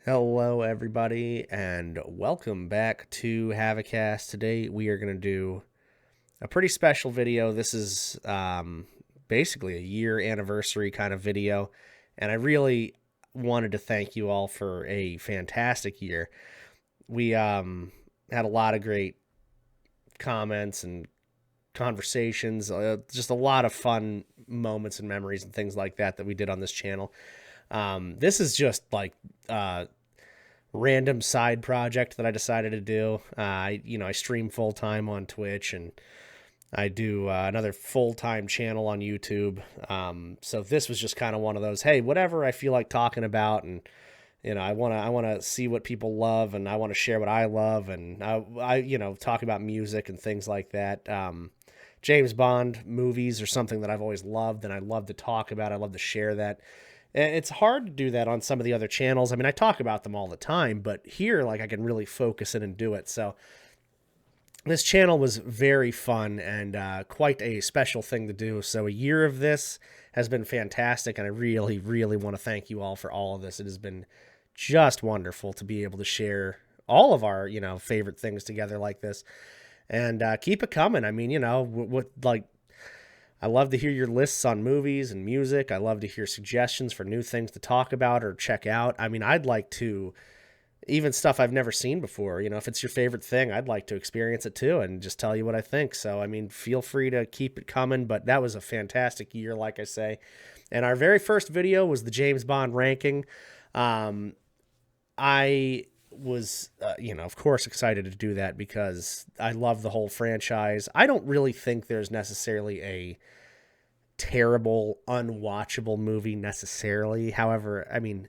Hello, everybody, and welcome back to HavoKast. Today, we are going to do a pretty special video. This is basically a year anniversary kind of video, and I really wanted to thank you all for a fantastic year. We had a lot of great comments and conversations, just a lot of fun moments and memories and things like that we did on this channel. This is just like random side project that I decided to do. I stream full time on Twitch, and I do another full time channel on YouTube. So this was just kind of one of those, hey, whatever I feel like talking about, and I want to see what people love, and I want to share what I love, and I talk about music and things like that. James Bond movies are something that I've always loved, and I love to talk about. I love to share that. It's hard to do that on some of the other channels. I mean, I talk about them all the time, but here, like, I can really focus in and do it. So this channel was very fun and quite a special thing to do. So a year of this has been fantastic, and I really, really want to thank you all for all of this. It has been just wonderful to be able to share all of our, favorite things together like this, and keep it coming. I mean, what like I love to hear your lists on movies and music. I love to hear suggestions for new things to talk about or check out. I mean, I'd like to, even stuff I've never seen before. If it's your favorite thing, I'd like to experience it too and just tell you what I think. So, I mean, feel free to keep it coming. But that was a fantastic year, like I say. And our very first video was the James Bond ranking. I was, of course, excited to do that because I love the whole franchise. I don't really think there's necessarily a terrible, unwatchable movie necessarily. However, I mean,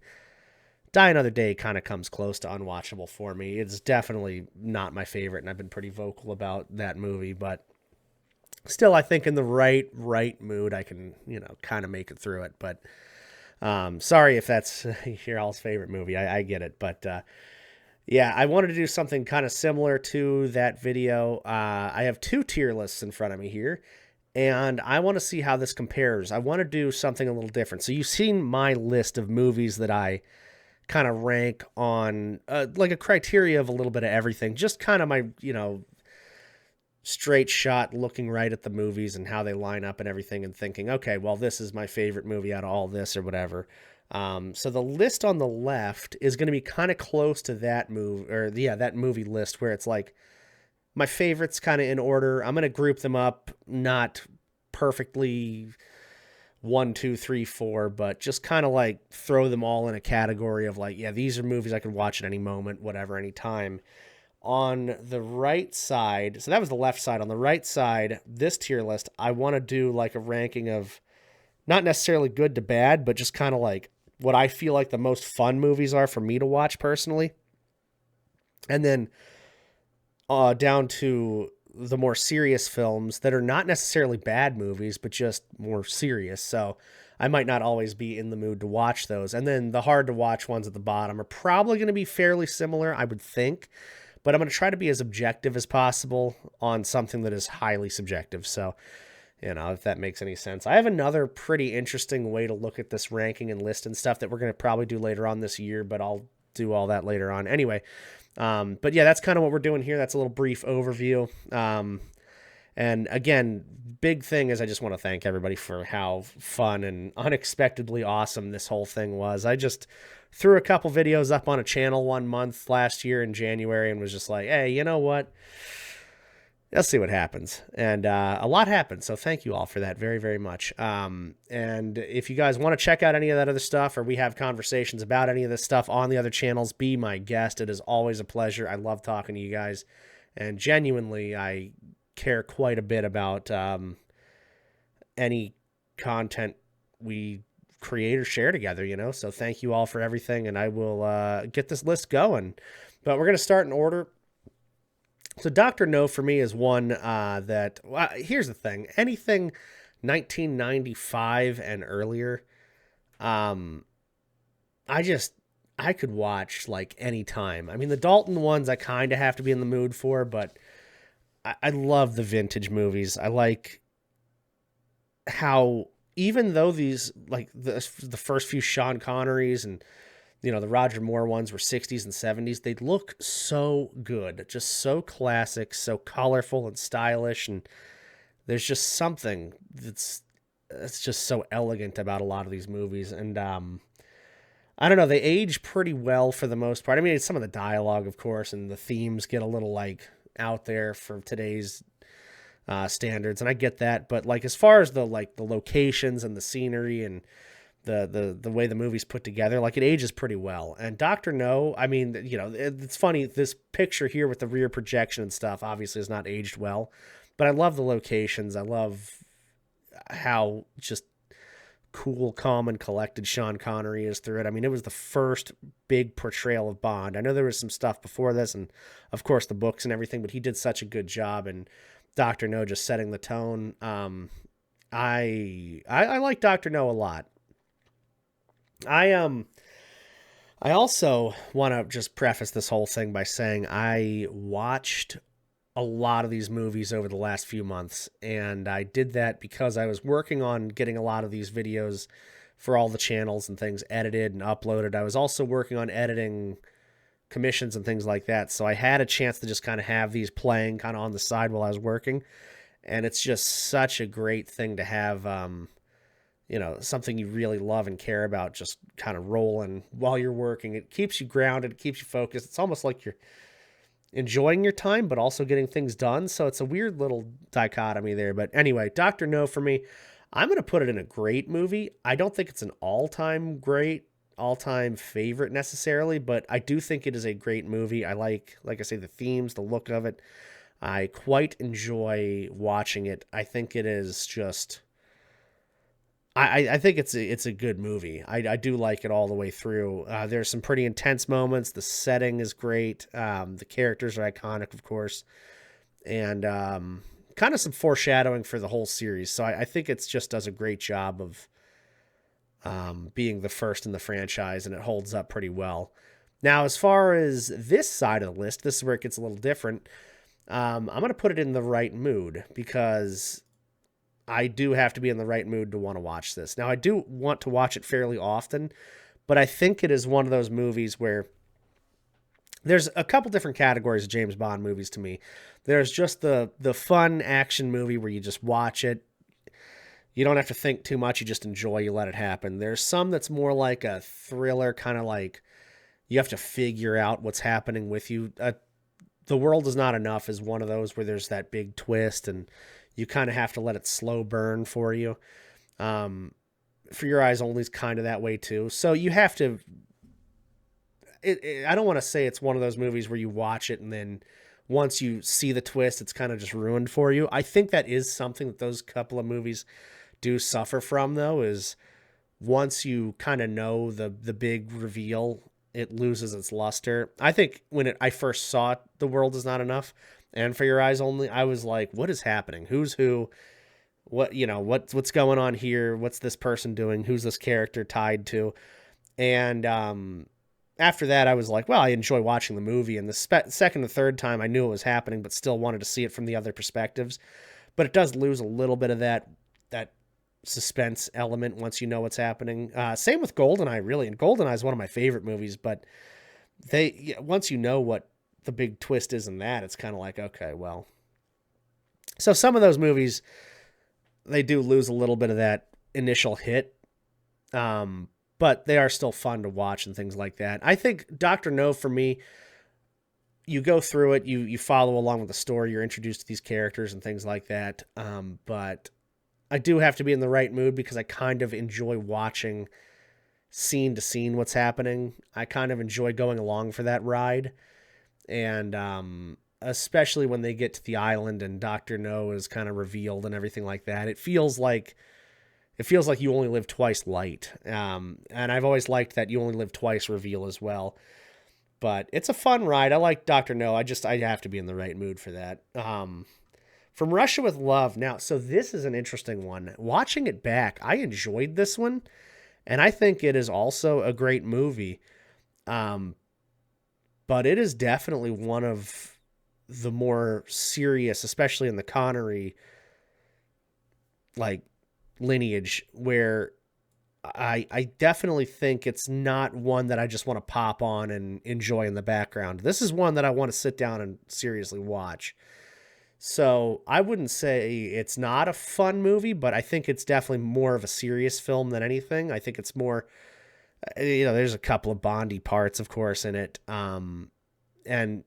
Die Another Day kind of comes close to unwatchable for me. It's definitely not my favorite, and I've been pretty vocal about that movie, but still, I think in the right mood, I can, kind of make it through it. But sorry if that's your all's favorite movie. I get it, but yeah, I wanted to do something kind of similar to that video. I have two tier lists in front of me here, and I want to see how this compares. I want to do something a little different. So you've seen my list of movies that I kind of rank on like a criteria of a little bit of everything, just kind of my, straight shot looking right at the movies and how they line up and everything and thinking, okay, well, this is my favorite movie out of all this or whatever. So the list on the left is going to be kind of close to that movie, or yeah, that movie list where it's like my favorites kind of in order. I'm going to group them up, not perfectly one, two, three, four, but just kind of like throw them all in a category of like, yeah, these are movies I could watch at any moment, whatever, anytime. On the right side, so that was the left side. On the right side, this tier list, I want to do like a ranking of not necessarily good to bad, but just kind of like what I feel like the most fun movies are for me to watch personally. And then down to the more serious films that are not necessarily bad movies, but just more serious. So I might not always be in the mood to watch those. And then the hard to watch ones at the bottom are probably going to be fairly similar, I would think. But I'm going to try to be as objective as possible on something that is highly subjective. So, if that makes any sense. I have another pretty interesting way to look at this ranking and list and stuff that we're going to probably do later on this year, but I'll do all that later on. Anyway, but yeah, that's kind of what we're doing here. That's a little brief overview. And again, big thing is I just want to thank everybody for how fun and unexpectedly awesome this whole thing was. I just threw a couple videos up on a channel 1 month last year in January and was just like, hey, you know what? Let's see what happens. And a lot happened. So thank you all for that very, very much. And if you guys want to check out any of that other stuff, or we have conversations about any of this stuff on the other channels, be my guest. It is always a pleasure. I love talking to you guys. And genuinely, I care quite a bit about any content we create or share together, So thank you all for everything. And I will get this list going. But we're going to start in order. So Dr. No for me is one that, well, here's the thing. Anything 1995 and earlier, I could watch like any time. I mean, the Dalton ones I kind of have to be in the mood for, but I love the vintage movies. I like how even though these, like the first few Sean Connerys and The Roger Moore ones were 60s and 70s. They look so good, just so classic, so colorful and stylish, and there's just something that's just so elegant about a lot of these movies. And I don't know, they age pretty well for the most part. I mean, some of the dialogue, of course, and the themes get a little like out there for today's standards, and I get that. But like as far as the locations and the scenery and the way the movie's put together, like it ages pretty well. And Dr. No, I mean, it's funny, this picture here with the rear projection and stuff obviously has not aged well, but I love the locations. I love how just cool, calm, and collected Sean Connery is through it. I mean, it was the first big portrayal of Bond. I know there was some stuff before this, and of course the books and everything, but he did such a good job, and Dr. No just setting the tone. I like Dr. No a lot. I also want to just preface this whole thing by saying I watched a lot of these movies over the last few months, and I did that because I was working on getting a lot of these videos for all the channels and things edited and uploaded. I was also working on editing commissions and things like that, so I had a chance to just kind of have these playing kind of on the side while I was working, and it's just such a great thing to have something you really love and care about just kind of rolling while you're working. It keeps you grounded, it keeps you focused. It's almost like you're enjoying your time, but also getting things done. So it's a weird little dichotomy there. But anyway, Dr. No for me, I'm going to put it in a great movie. I don't think it's an all-time great, all-time favorite necessarily, but I do think it is a great movie. I like I say, the themes, the look of it. I quite enjoy watching it. I think it is just... I think it's a good movie. I do like it all the way through. There's some pretty intense moments. The setting is great. The characters are iconic, of course, and kind of some foreshadowing for the whole series. So I think it's just does a great job of being the first in the franchise, and it holds up pretty well. Now, as far as this side of the list, this is where it gets a little different. I'm going to put it in the right mood because I do have to be in the right mood to want to watch this. Now, I do want to watch it fairly often, but I think it is one of those movies where there's a couple different categories of James Bond movies to me. There's just the fun action movie where you just watch it. You don't have to think too much. You just enjoy. You let it happen. There's some that's more like a thriller, kind of like you have to figure out what's happening with you. The World Is Not Enough is one of those where there's that big twist and you kind of have to let it slow burn for you. For Your Eyes Only is kind of that way too. So you have to... I don't want to say it's one of those movies where you watch it and then once you see the twist, it's kind of just ruined for you. I think that is something that those couple of movies do suffer from, though, is once you kind of know the big reveal, it loses its luster. I think when I first saw it, The World Is Not Enough, and For Your Eyes Only, I was like, what is happening? Who's who? What's going on here? What's this person doing? Who's this character tied to? And after that, I was like, well, I enjoy watching the movie. And the second and third time, I knew it was happening, but still wanted to see it from the other perspectives. But it does lose a little bit of that suspense element once you know what's happening. Same with GoldenEye, really. And GoldenEye is one of my favorite movies, but once you know what the big twist is in that, it's kind of like, okay, well. So some of those movies, they do lose a little bit of that initial hit, but they are still fun to watch and things like that. I think Dr. No, for me, you go through it, you follow along with the story, you're introduced to these characters and things like that, but I do have to be in the right mood because I kind of enjoy watching scene to scene what's happening. I kind of enjoy going along for that ride. And especially when they get to the island and Dr. No is kind of revealed and everything like that, it feels like you only live twice light. And I've always liked that you only live twice reveal as well. But it's a fun ride. I like Dr. No. I have to be in the right mood for that. From Russia with Love. Now, so this is an interesting one. Watching it back, I enjoyed this one. And I think it is also a great movie. But it is definitely one of the more serious, especially in the Connery lineage, where I definitely think it's not one that I just want to pop on and enjoy in the background. This is one that I want to sit down and seriously watch. So I wouldn't say it's not a fun movie, but I think it's definitely more of a serious film than anything. I think it's more, there's a couple of Bondy parts, of course, in it, and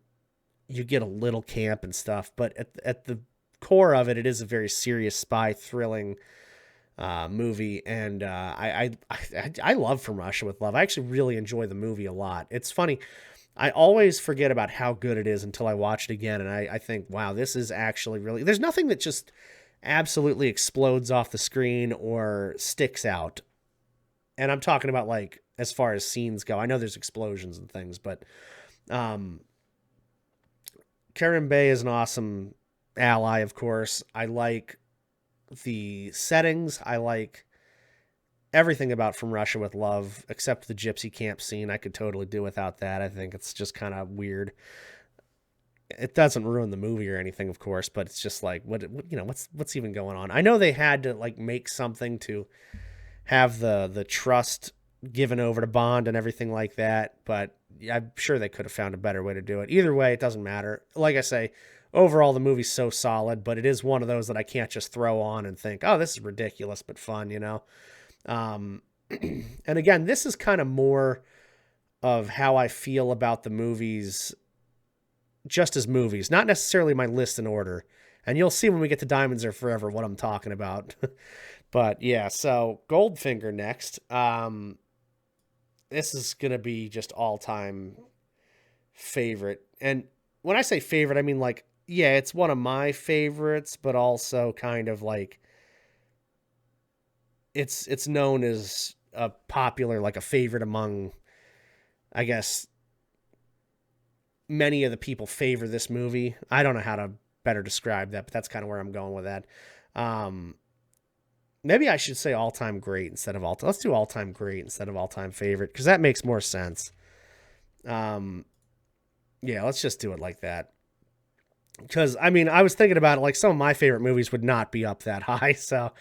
you get a little camp and stuff, but at the core of it, it is a very serious spy thrilling movie, and I love From Russia with Love. I actually really enjoy the movie a lot. It's funny. I always forget about how good it is until I watch it again, and I think, wow, this is actually really. There's nothing that just absolutely explodes off the screen or sticks out, and I'm talking about like as far as scenes go. I know there's explosions and things, but um, Karen Bay is an awesome ally, of course. I like the settings. I like everything about From Russia with Love, except the gypsy camp scene. I could totally do without that. I think it's just kind of weird. It doesn't ruin the movie or anything, of course, but it's just like, what's even going on? I know they had to like make something to have the trust given over to Bond and everything like that, but I'm sure they could have found a better way to do it. Either way, it doesn't matter. Like I say, overall the movie's so solid, but it is one of those that I can't just throw on and think, oh, this is ridiculous but fun, you know. Um, and again, this is kind of more of how I feel about the movies, just as movies, not necessarily my list in order. And you'll see when we get to Diamonds Are Forever what I'm talking about. But yeah, so Goldfinger next. This is gonna be just all time favorite. And when I say favorite, I mean like, yeah, it's one of my favorites, but also kind of like it's known as a popular, like a favorite among, I guess, many of the people favor this movie. I don't know how to better describe that, but that's kind of where I'm going with that. Um, Maybe I should say all time great instead of all. Let's do all time great instead of all time favorite because that makes more sense. Um, yeah, let's just do it like that. Because I mean, I was thinking about it. Like some of my favorite movies would not be up that high. So,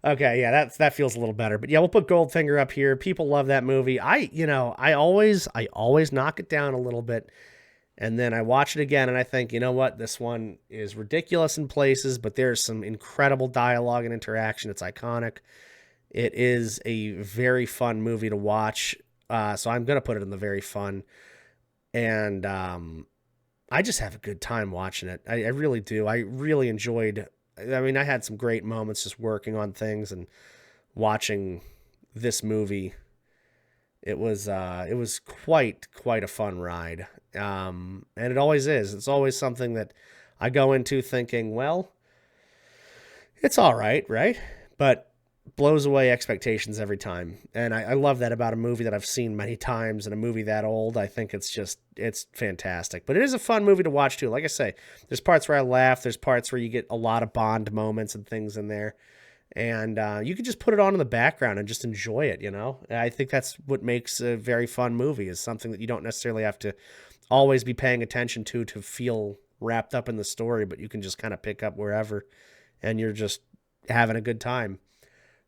okay, yeah, that feels a little better. But yeah, we'll put Goldfinger up here. People love that movie. I always knock it down a little bit, and then I watch it again, and I think, you know what, this one is ridiculous in places, but there's some incredible dialogue and interaction. It's iconic. It is a very fun movie to watch. So I'm gonna put it in the very fun, and I just have a good time watching it. I really do. I really enjoyed. I mean, I had some great moments just working on things and watching this movie. It was quite a fun ride, and it always is. It's always something that I go into thinking, well, it's all right, right? But blows away expectations every time. And I love that about a movie that I've seen many times and a movie that old. I think it's fantastic. But it is a fun movie to watch too. Like I say, there's parts where I laugh. There's parts where you get a lot of Bond moments and things in there. And you can just put it on in the background and just enjoy it, you know? I think that's what makes a very fun movie is something that you don't necessarily have to always be paying attention to feel wrapped up in the story, but you can just kind of pick up wherever and you're just having a good time.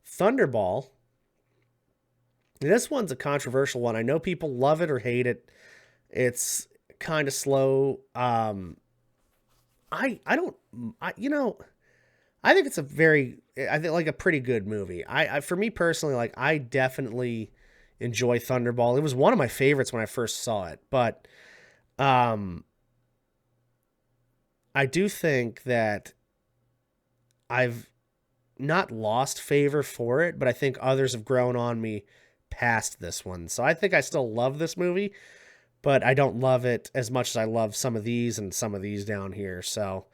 Thunderball. This one's a controversial one. I know people love it or hate it. It's kind of slow. I don't I think it's I think like a pretty good movie. I for me personally, like I definitely enjoy Thunderball. It was one of my favorites when I first saw it, but um I do think that I've not lost favor for it, but I think others have grown on me past this one. So I think I still love this movie, but I don't love it as much as I love some of these and some of these down here. So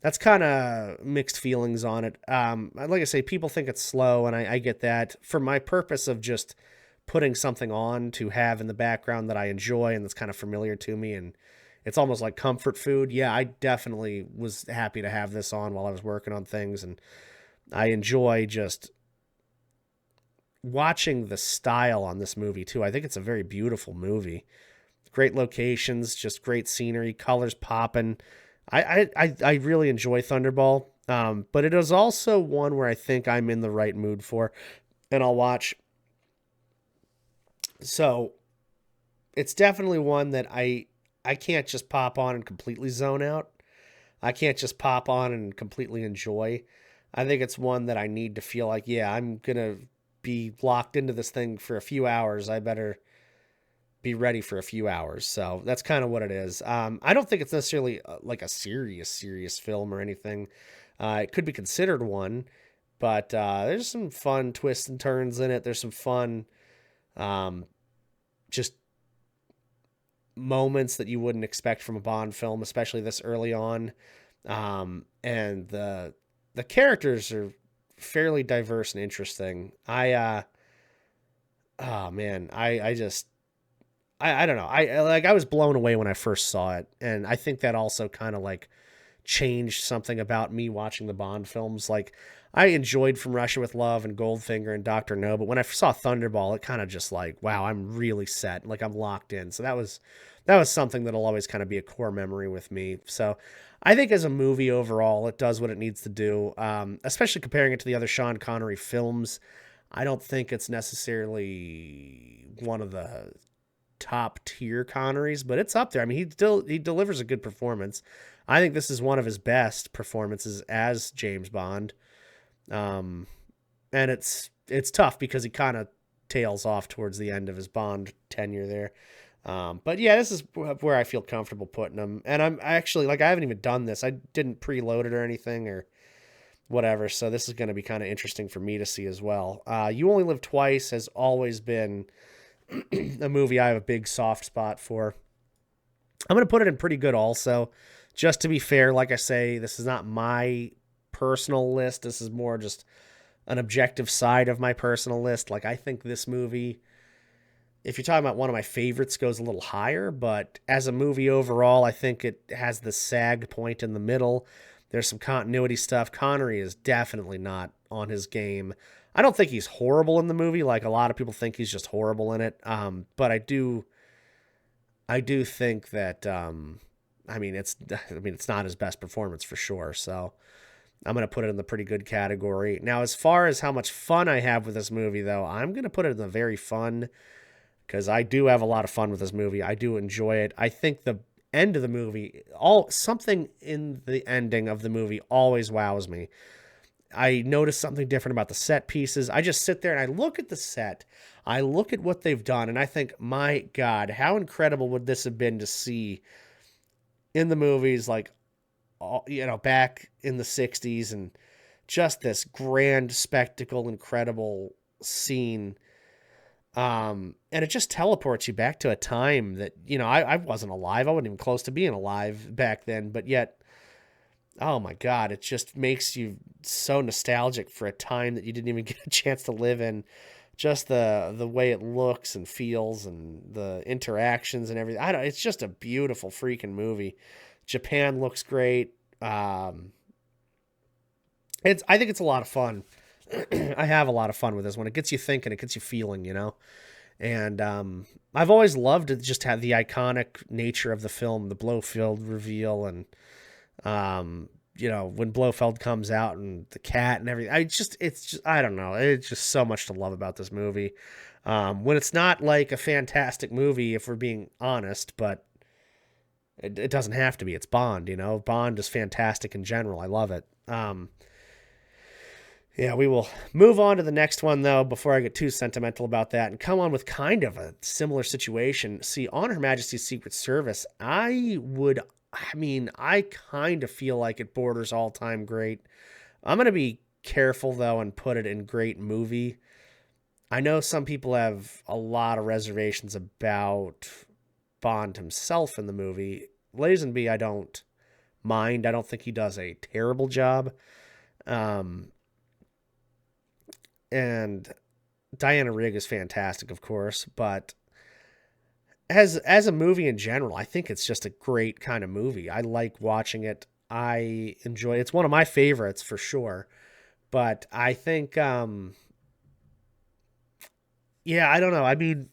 that's kind of mixed feelings on it. Like I say, people think it's slow, and I get that. For my purpose of just putting something on to have in the background that I enjoy and that's kind of familiar to me, and it's almost like comfort food. Yeah, I definitely was happy to have this on while I was working on things, and I enjoy just watching the style on this movie too. I think it's a very beautiful movie. Great locations, just great scenery, colors popping. I really enjoy Thunderball, but it is also one where I think I'm in the right mood for, and I'll watch So it's definitely one that I can't just pop on and completely zone out. I can't just pop on and completely enjoy. I think it's one that I need to feel like, yeah, I'm gonna be locked into this thing for a few hours. I better be ready for a few hours. So that's kind of what it is. I don't think it's necessarily like a serious film or anything. It could be considered one, but there's some fun twists and turns in it. There's some fun, um, just moments that you wouldn't expect from a Bond film, especially this early on. And the characters are fairly diverse and interesting. Oh man, I just I don't know. I was blown away when I first saw it, and I think that also kind of like changed something about me watching the Bond films. Like I enjoyed From Russia with Love and Goldfinger and Doctor No, but when I saw Thunderball, it kind of just like, wow, I'm really set. Like I'm locked in. So that was something that'll always kind of be a core memory with me. So I think as a movie overall, it does what it needs to do. Especially comparing it to the other Sean Connery films. I don't think it's necessarily one of the top tier Connerys, but it's up there. I mean, he delivers a good performance. I think this is one of his best performances as James Bond. Um, and it's tough because he kind of tails off towards the end of his Bond tenure there. But yeah, this is where I feel comfortable putting him. And I'm actually like I haven't even done this. I didn't preload it or anything or whatever. So this is going to be kind of interesting for me to see as well. You Only Live Twice has always been a movie I have a big soft spot for. I'm going to put it in pretty good also. Just to be fair, like I say, this is not my personal list. This is more just an objective side of my personal list. Like I think this movie, if you're talking about one of my favorites, goes a little higher, but as a movie overall, I think it has the sag point in the middle. There's some continuity stuff. Connery is definitely not on his game. I don't think he's horrible in the movie. Like a lot of people think he's just horrible in it. But I do think that, it's not his best performance for sure. So I'm going to put it in the pretty good category. Now, as far as how much fun I have with this movie, though, I'm going to put it in the very fun because I do have a lot of fun with this movie. I do enjoy it. I think the end of the movie, something in the ending of the movie always wows me. I notice something different about the set pieces. I just sit there and I look at the set. I look at what they've done and I think, my God, how incredible would this have been to see in the movies, like, back in the 60s, and just this grand spectacle, incredible scene. And it just teleports you back to a time that, I wasn't alive. I wasn't even close to being alive back then, but yet, oh my God, it just makes you so nostalgic for a time that you didn't even get a chance to live in. Just the way it looks and feels and the interactions and everything. It's just a beautiful freaking movie. Japan looks great. I think it's a lot of fun. I have a lot of fun with this one. It gets you thinking, it gets you feeling. And I've always loved to just have the iconic nature of the film, the Blofeld reveal, and when Blofeld comes out and the cat and everything. I don't know. It's just so much to love about this movie. When it's not like a fantastic movie, if we're being honest, but it doesn't have to be. It's Bond, Bond is fantastic in general. I love it. Yeah, we will move on to the next one, though, before I get too sentimental about that, and come on with kind of a similar situation. See, on Her Majesty's Secret Service, I kind of feel like it borders all-time great. I'm going to be careful, though, and put it in great movie. I know some people have a lot of reservations about Bond himself in the movie. Lazenby, I don't mind. I don't think he does a terrible job. And Diana Rigg is fantastic, of course, but as a movie in general, I think it's just a great kind of movie. I like watching it. I enjoy it. It's one of my favorites for sure. But I think I don't know. I mean,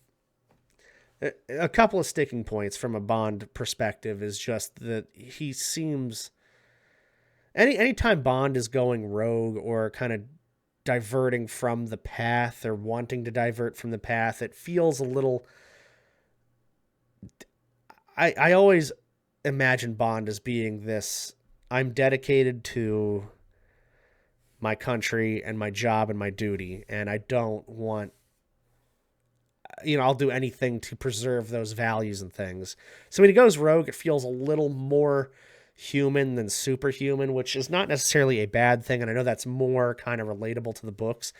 a couple of sticking points from a Bond perspective is just that he seems anytime Bond is going rogue or kind of diverting from the path or wanting to divert from the path. It feels a little. I always imagine Bond as being this. I'm dedicated to my country and my job and my duty, and I don't want, I'll do anything to preserve those values and things. So when he goes rogue, it feels a little more human than superhuman, which is not necessarily a bad thing. And I know that's more kind of relatable to the books.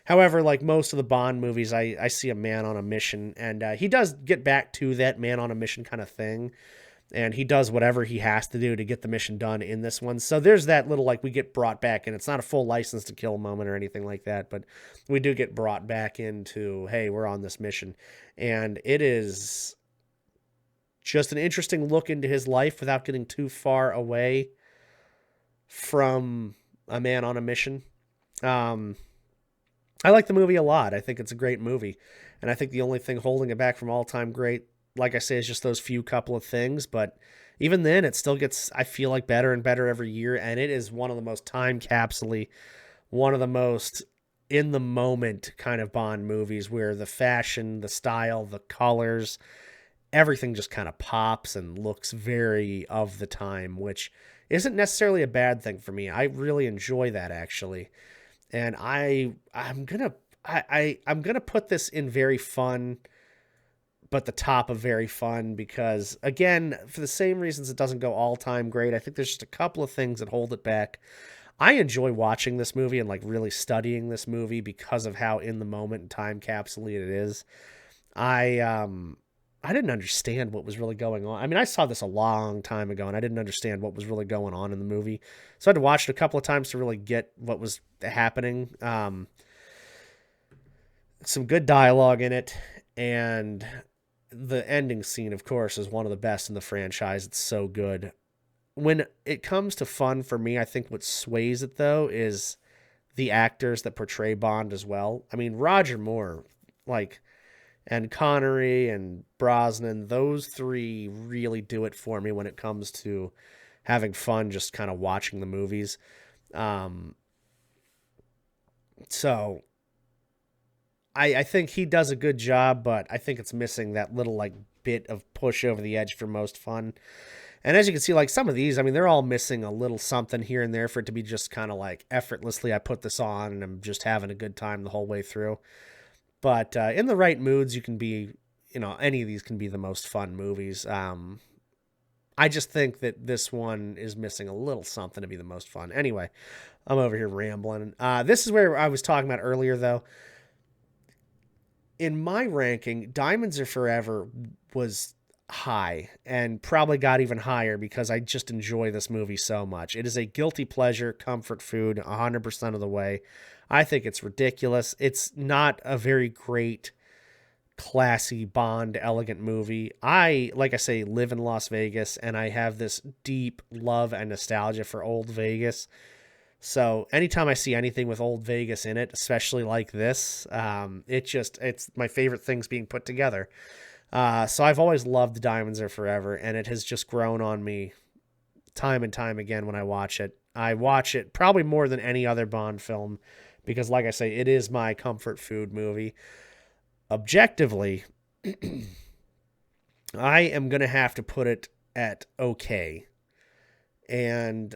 However, like most of the Bond movies, I see a man on a mission, and he does get back to that man on a mission kind of thing. And he does whatever he has to do to get the mission done in this one. So there's that little, like, we get brought back, and it's not a full license to kill moment or anything like that, but we do get brought back into, hey, we're on this mission. And it is just an interesting look into his life without getting too far away from a man on a mission. I like the movie a lot. I think it's a great movie. And I think the only thing holding it back from all-time great, like I say, is just those few couple of things. But even then, it still gets, I feel like, better and better every year. And it is one of the most time capsule, one of the most in the moment kind of Bond movies where the fashion, the style, the colors, everything just kind of pops and looks very of the time, which isn't necessarily a bad thing for me. I really enjoy that, actually. And I'm gonna put this in very fun, but the top of very fun, because again, for the same reasons it doesn't go all time great, I think there's just a couple of things that hold it back. I enjoy watching this movie and like really studying this movie because of how in the moment and time capsule it is. I didn't understand what was really going on. I mean, I saw this a long time ago and I didn't understand what was really going on in the movie. So I had to watch it a couple of times to really get what was happening. Some good dialogue in it, and the ending scene, of course, is one of the best in the franchise. It's so good. When it comes to fun for me, I think what sways it, though, is the actors that portray Bond as well. I mean, Roger Moore, like, and Connery and Brosnan, those three really do it for me when it comes to having fun just kind of watching the movies. So I think he does a good job, but I think it's missing that little like bit of push over the edge for most fun. And as you can see, like some of these, I mean, they're all missing a little something here and there for it to be just kind of like effortlessly, I put this on and I'm just having a good time the whole way through. But in the right moods, you can be, any of these can be the most fun movies. I just think that this one is missing a little something to be the most fun. Anyway, I'm over here rambling. This is where I was talking about earlier, though. In my ranking, Diamonds Are Forever was high and probably got even higher because I just enjoy this movie so much. It is a guilty pleasure, comfort food 100% of the way. I think it's ridiculous. It's not a very great, classy Bond, elegant movie. Like I say, live in Las Vegas, and I have this deep love and nostalgia for old Vegas. So anytime I see anything with old Vegas in it, especially like this, it's my favorite things being put together. So I've always loved Diamonds Are Forever, and it has just grown on me time and time again when I watch it. I watch it probably more than any other Bond film because, like I say, it is my comfort food movie. Objectively, I am going to have to put it at okay. And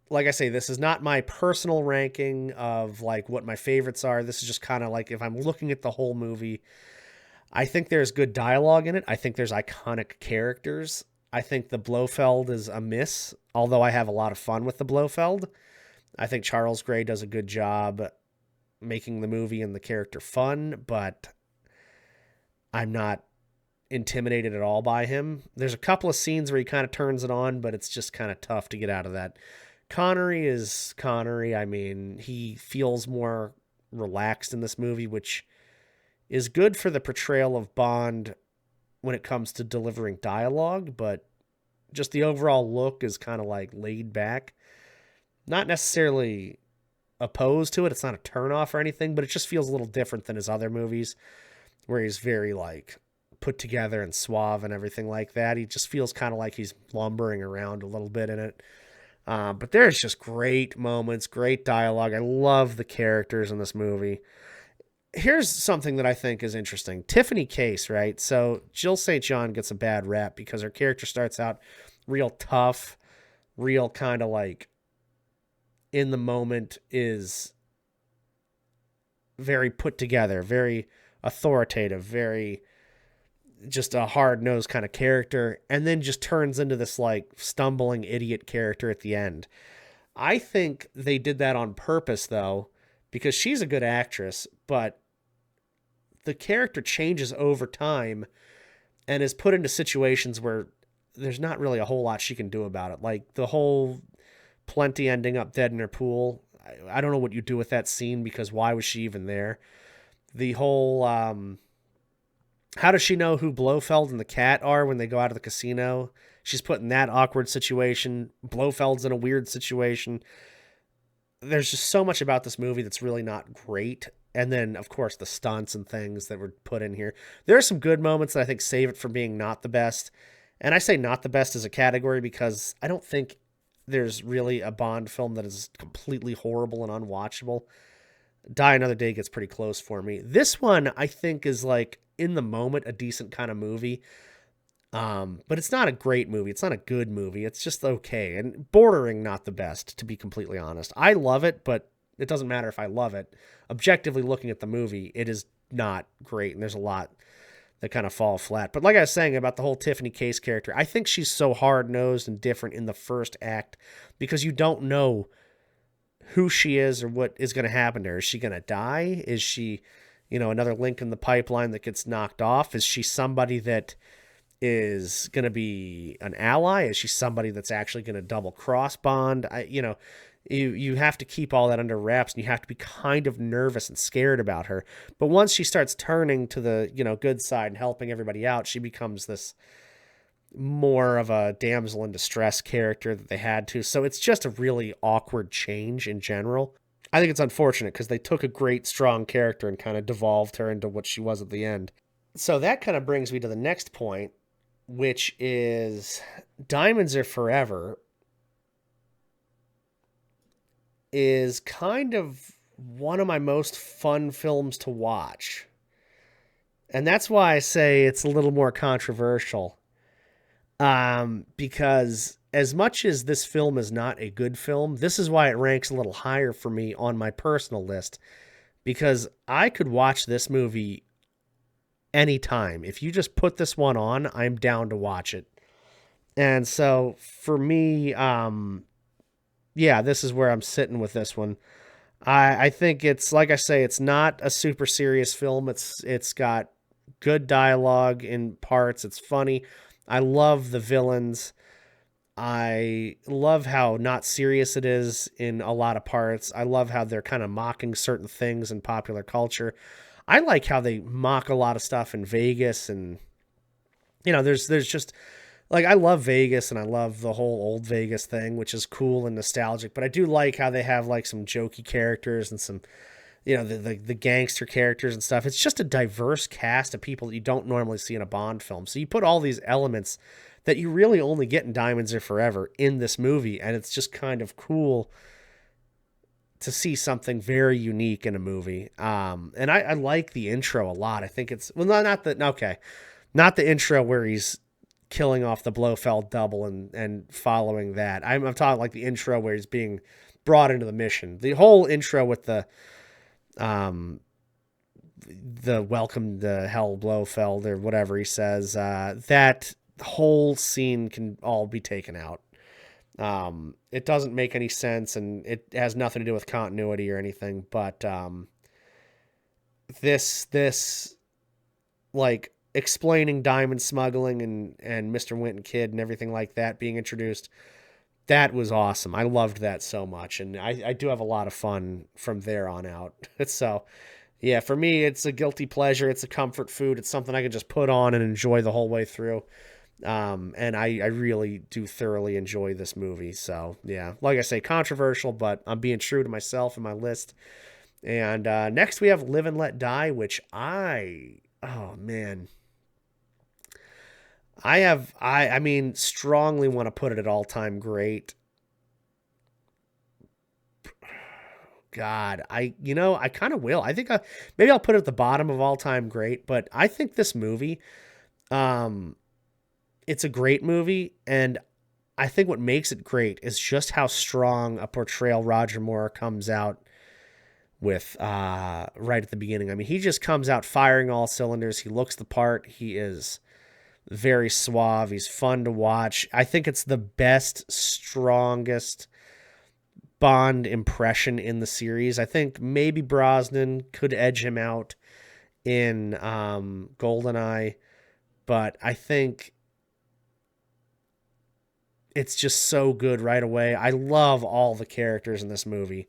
like I say, this is not my personal ranking of like what my favorites are. This is just kind of like if I'm looking at the whole movie, I think there's good dialogue in it. I think there's iconic characters. I think the Blofeld is a miss, although I have a lot of fun with the Blofeld. I think Charles Gray does a good job making the movie and the character fun, but I'm not intimidated at all by him. There's a couple of scenes where he kind of turns it on, but it's just kind of tough to get out of that. Connery is Connery. I mean, he feels more relaxed in this movie, which is good for the portrayal of Bond when it comes to delivering dialogue, but just the overall look is kind of like laid back. Not necessarily opposed to it. It's not a turnoff or anything, but it just feels a little different than his other movies where he's very like put together and suave and everything like that. He just feels kind of like he's lumbering around a little bit in it. But there's just great moments, great dialogue. I love the characters in this movie. Here's something that I think is interesting. Tiffany Case, right? So Jill St. John gets a bad rap because her character starts out real tough, real kind of like in the moment, is very put together, very authoritative, very just a hard nosed kind of character, and then just turns into this like stumbling idiot character at the end. I think they did that on purpose though, because she's a good actress, but the character changes over time and is put into situations where there's not really a whole lot she can do about it. Like the whole Plenty ending up dead in her pool. I don't know what you do with that scene because why was she even there? The whole how does she know who Blofeld and the cat are when they go out of the casino? She's put in that awkward situation. Blofeld's in a weird situation. There's just so much about this movie that's really not great. And then, of course, the stunts and things that were put in here. There are some good moments that I think save it from being not the best. And I say not the best as a category because I don't think there's really a Bond film that is completely horrible and unwatchable. Die Another Day gets pretty close for me. This one, I think, is like in the moment a decent kind of movie. But it's not a great movie. It's not a good movie. It's just okay and bordering not the best, to be completely honest. I love it, but it doesn't matter if I love it. Objectively looking at the movie, it is not great, and there's a lot that kind of fall flat. But like I was saying about the whole Tiffany Case character, I think she's so hard-nosed and different in the first act because you don't know who she is or what is going to happen to her. Is she going to die? Is she, another link in the pipeline that gets knocked off? Is she somebody that is going to be an ally? Is she somebody that's actually going to double cross Bond? You have to keep all that under wraps, and you have to be kind of nervous and scared about her. But once she starts turning to the good side and helping everybody out, she becomes this more of a damsel in distress character that they had to. So it's just a really awkward change in general. I think it's unfortunate because they took a great strong character and kind of devolved her into what she was at the end. So that kind of brings me to the next point, which is Diamonds Are Forever is kind of one of my most fun films to watch. And that's why I say it's a little more controversial. Because as much as this film is not a good film, this is why it ranks a little higher for me on my personal list. Because I could watch this movie anytime. If you just put this one on, I'm down to watch it. And so for me, this is where I'm sitting with this one. I think it's, like I say, it's not a super serious film. It's got good dialogue in parts. It's funny. I love the villains. I love how not serious it is in a lot of parts. I love how they're kind of mocking certain things in popular culture. I like how they mock a lot of stuff in Vegas, and there's just like I love Vegas and I love the whole old Vegas thing, which is cool and nostalgic. But I do like how they have like some jokey characters and some the gangster characters and stuff. It's just a diverse cast of people that you don't normally see in a Bond film. So you put all these elements that you really only get in Diamonds Are Forever in this movie, and it's just kind of cool to see something very unique in a movie. And I like the intro a lot. I think it's not the intro where he's killing off the Blofeld double and following that. I'm talking like the intro where he's being brought into the mission. The whole intro with the welcome to hell Blofeld or whatever he says, that whole scene can all be taken out. It doesn't make any sense, and it has nothing to do with continuity or anything, but this like explaining diamond smuggling and Mr. Winton Kid and everything like that being introduced, that was awesome. I loved that so much, and I do have a lot of fun from there on out. So, yeah, for me, it's a guilty pleasure. It's a comfort food. It's something I can just put on and enjoy the whole way through. And I really do thoroughly enjoy this movie. So, yeah, like I say, controversial, but I'm being true to myself and my list. And next we have Live and Let Die, which oh, man. I mean, strongly want to put it at all-time great. God, I kind of will. I think maybe I'll put it at the bottom of all time great, but I think this movie, um, it's a great movie, and I think what makes it great is just how strong a portrayal Roger Moore comes out with right at the beginning. I mean, he just comes out firing all cylinders. He looks the part. He is very suave. He's fun to watch. I think it's the best, strongest Bond impression in the series. I think maybe Brosnan could edge him out in GoldenEye, but I think it's just so good right away. I love all the characters in this movie.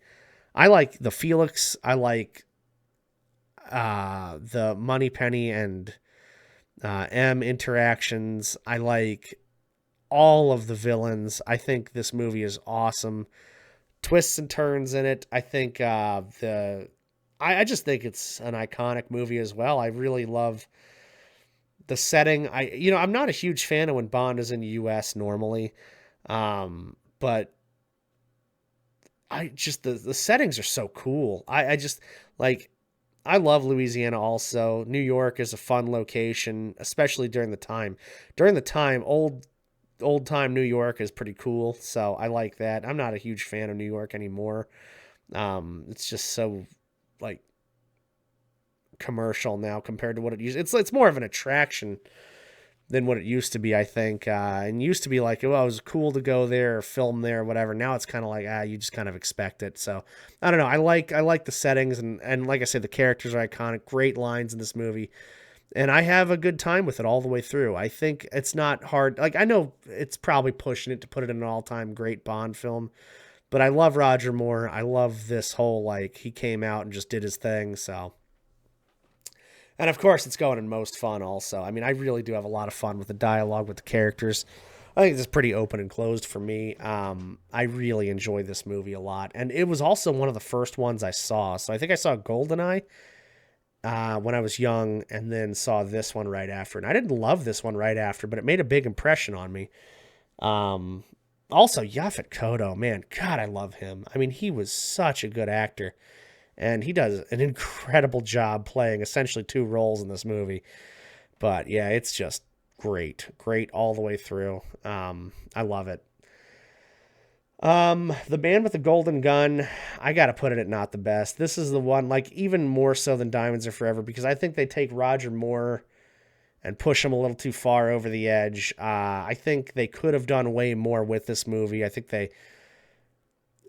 I like the Felix. I like the Moneypenny and M interactions. I like all of the villains. I think this movie is awesome. Twists and turns in it. I think I just think it's an iconic movie as well. I really love the setting. I'm not a huge fan of when Bond is in the U.S. normally, but I just the settings are so cool. I just like I love Louisiana also. New York is a fun location, especially during the time. During the time, old time New York is pretty cool, so I like that. I'm not a huge fan of New York anymore. It's just so like commercial now compared to what it used. It's more of an attraction than what it used to be, I think. And used to be like, well, it was cool to go there or film there or whatever. Now it's kind of like, you just kind of expect it. So I don't know. I like the settings and like I said, the characters are iconic. Great lines in this movie. And I have a good time with it all the way through. I think it's not hard. Like, I know it's probably pushing it to put it in an all-time great Bond film, but I love Roger Moore. I love this whole, like, he came out and just did his thing, so. And of course, it's going in most fun also. I mean, I really do have a lot of fun with the dialogue, with the characters. I think it's pretty open and closed for me. I really enjoy this movie a lot. And it was also one of the first ones I saw. So I think I saw GoldenEye when I was young, and then saw this one right after. And I didn't love this one right after, but it made a big impression on me. Also, Yaphet Kotto, man, God, I love him. I mean, he was such a good actor, and he does an incredible job playing essentially two roles in this movie. But yeah, it's just great all the way through. I love it. The Man with the Golden Gun, I gotta put it at not the best. This is the one, like, even more so than Diamonds Are Forever, because I think they take Roger Moore and push him a little too far over the edge. I think they could have done way more with this movie. I think they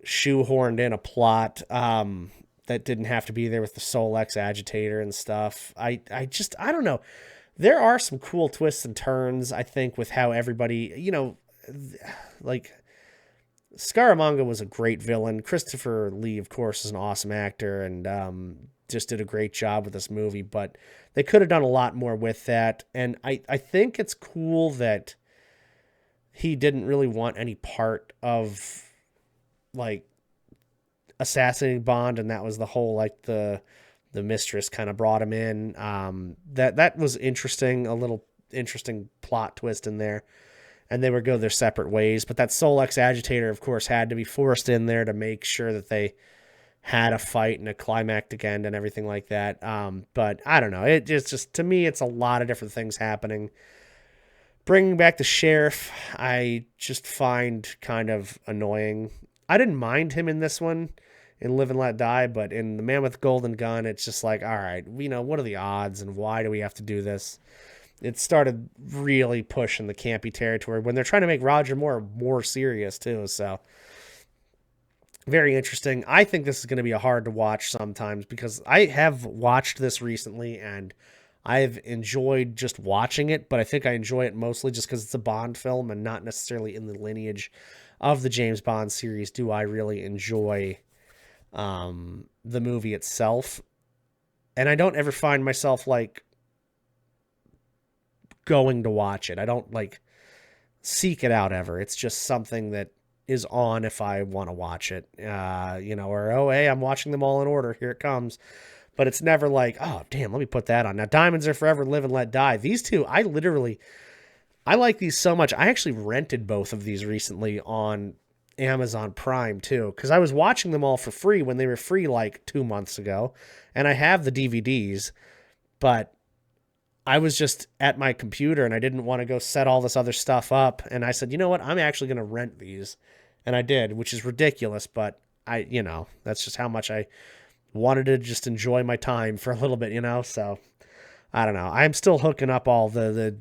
shoehorned in a plot that didn't have to be there with the Solex agitator and stuff. I don't know. There are some cool twists and turns, I think, with how everybody, like, Scaramanga was a great villain. Christopher Lee, of course, is an awesome actor and just did a great job with this movie, but they could have done a lot more with that. And I think it's cool that he didn't really want any part of, like, assassinating Bond, and that was the whole, like, the mistress kind of brought him in. That was interesting, a little interesting plot twist in there. And they would go their separate ways. But that Solex agitator, of course, had to be forced in there to make sure that they had a fight and a climactic end and everything like that. But I don't know. It's just, to me, it's a lot of different things happening. Bringing back the sheriff, I just find kind of annoying. I didn't mind him in this one, in Live and Let Die, but in The Man with the Golden Gun, it's just like, all right, what are the odds and why do we have to do this? It started really pushing the campy territory when they're trying to make Roger Moore more serious too. So very interesting. I think this is going to be a hard to watch sometimes because I have watched this recently and I've enjoyed just watching it, but I think I enjoy it mostly just because it's a Bond film and not necessarily in the lineage of the James Bond series. Do I really enjoy the movie itself? And I don't ever find myself like going to watch it. I don't like seek it out ever. It's just something that is on if I want to watch it, or, oh, hey, I'm watching them all in order. Here it comes. But it's never like, oh, damn, let me put that on. Now, Diamonds Are Forever, Live and Let Die. These two, I like these so much. I actually rented both of these recently on Amazon Prime too, because I was watching them all for free when they were free like 2 months ago, and I have the DVDs, but I was just at my computer and I didn't want to go set all this other stuff up, and I said, you know what, I'm actually going to rent these, and I did, which is ridiculous, but that's just how much I wanted to just enjoy my time for a little bit, so I don't know. I'm still hooking up all the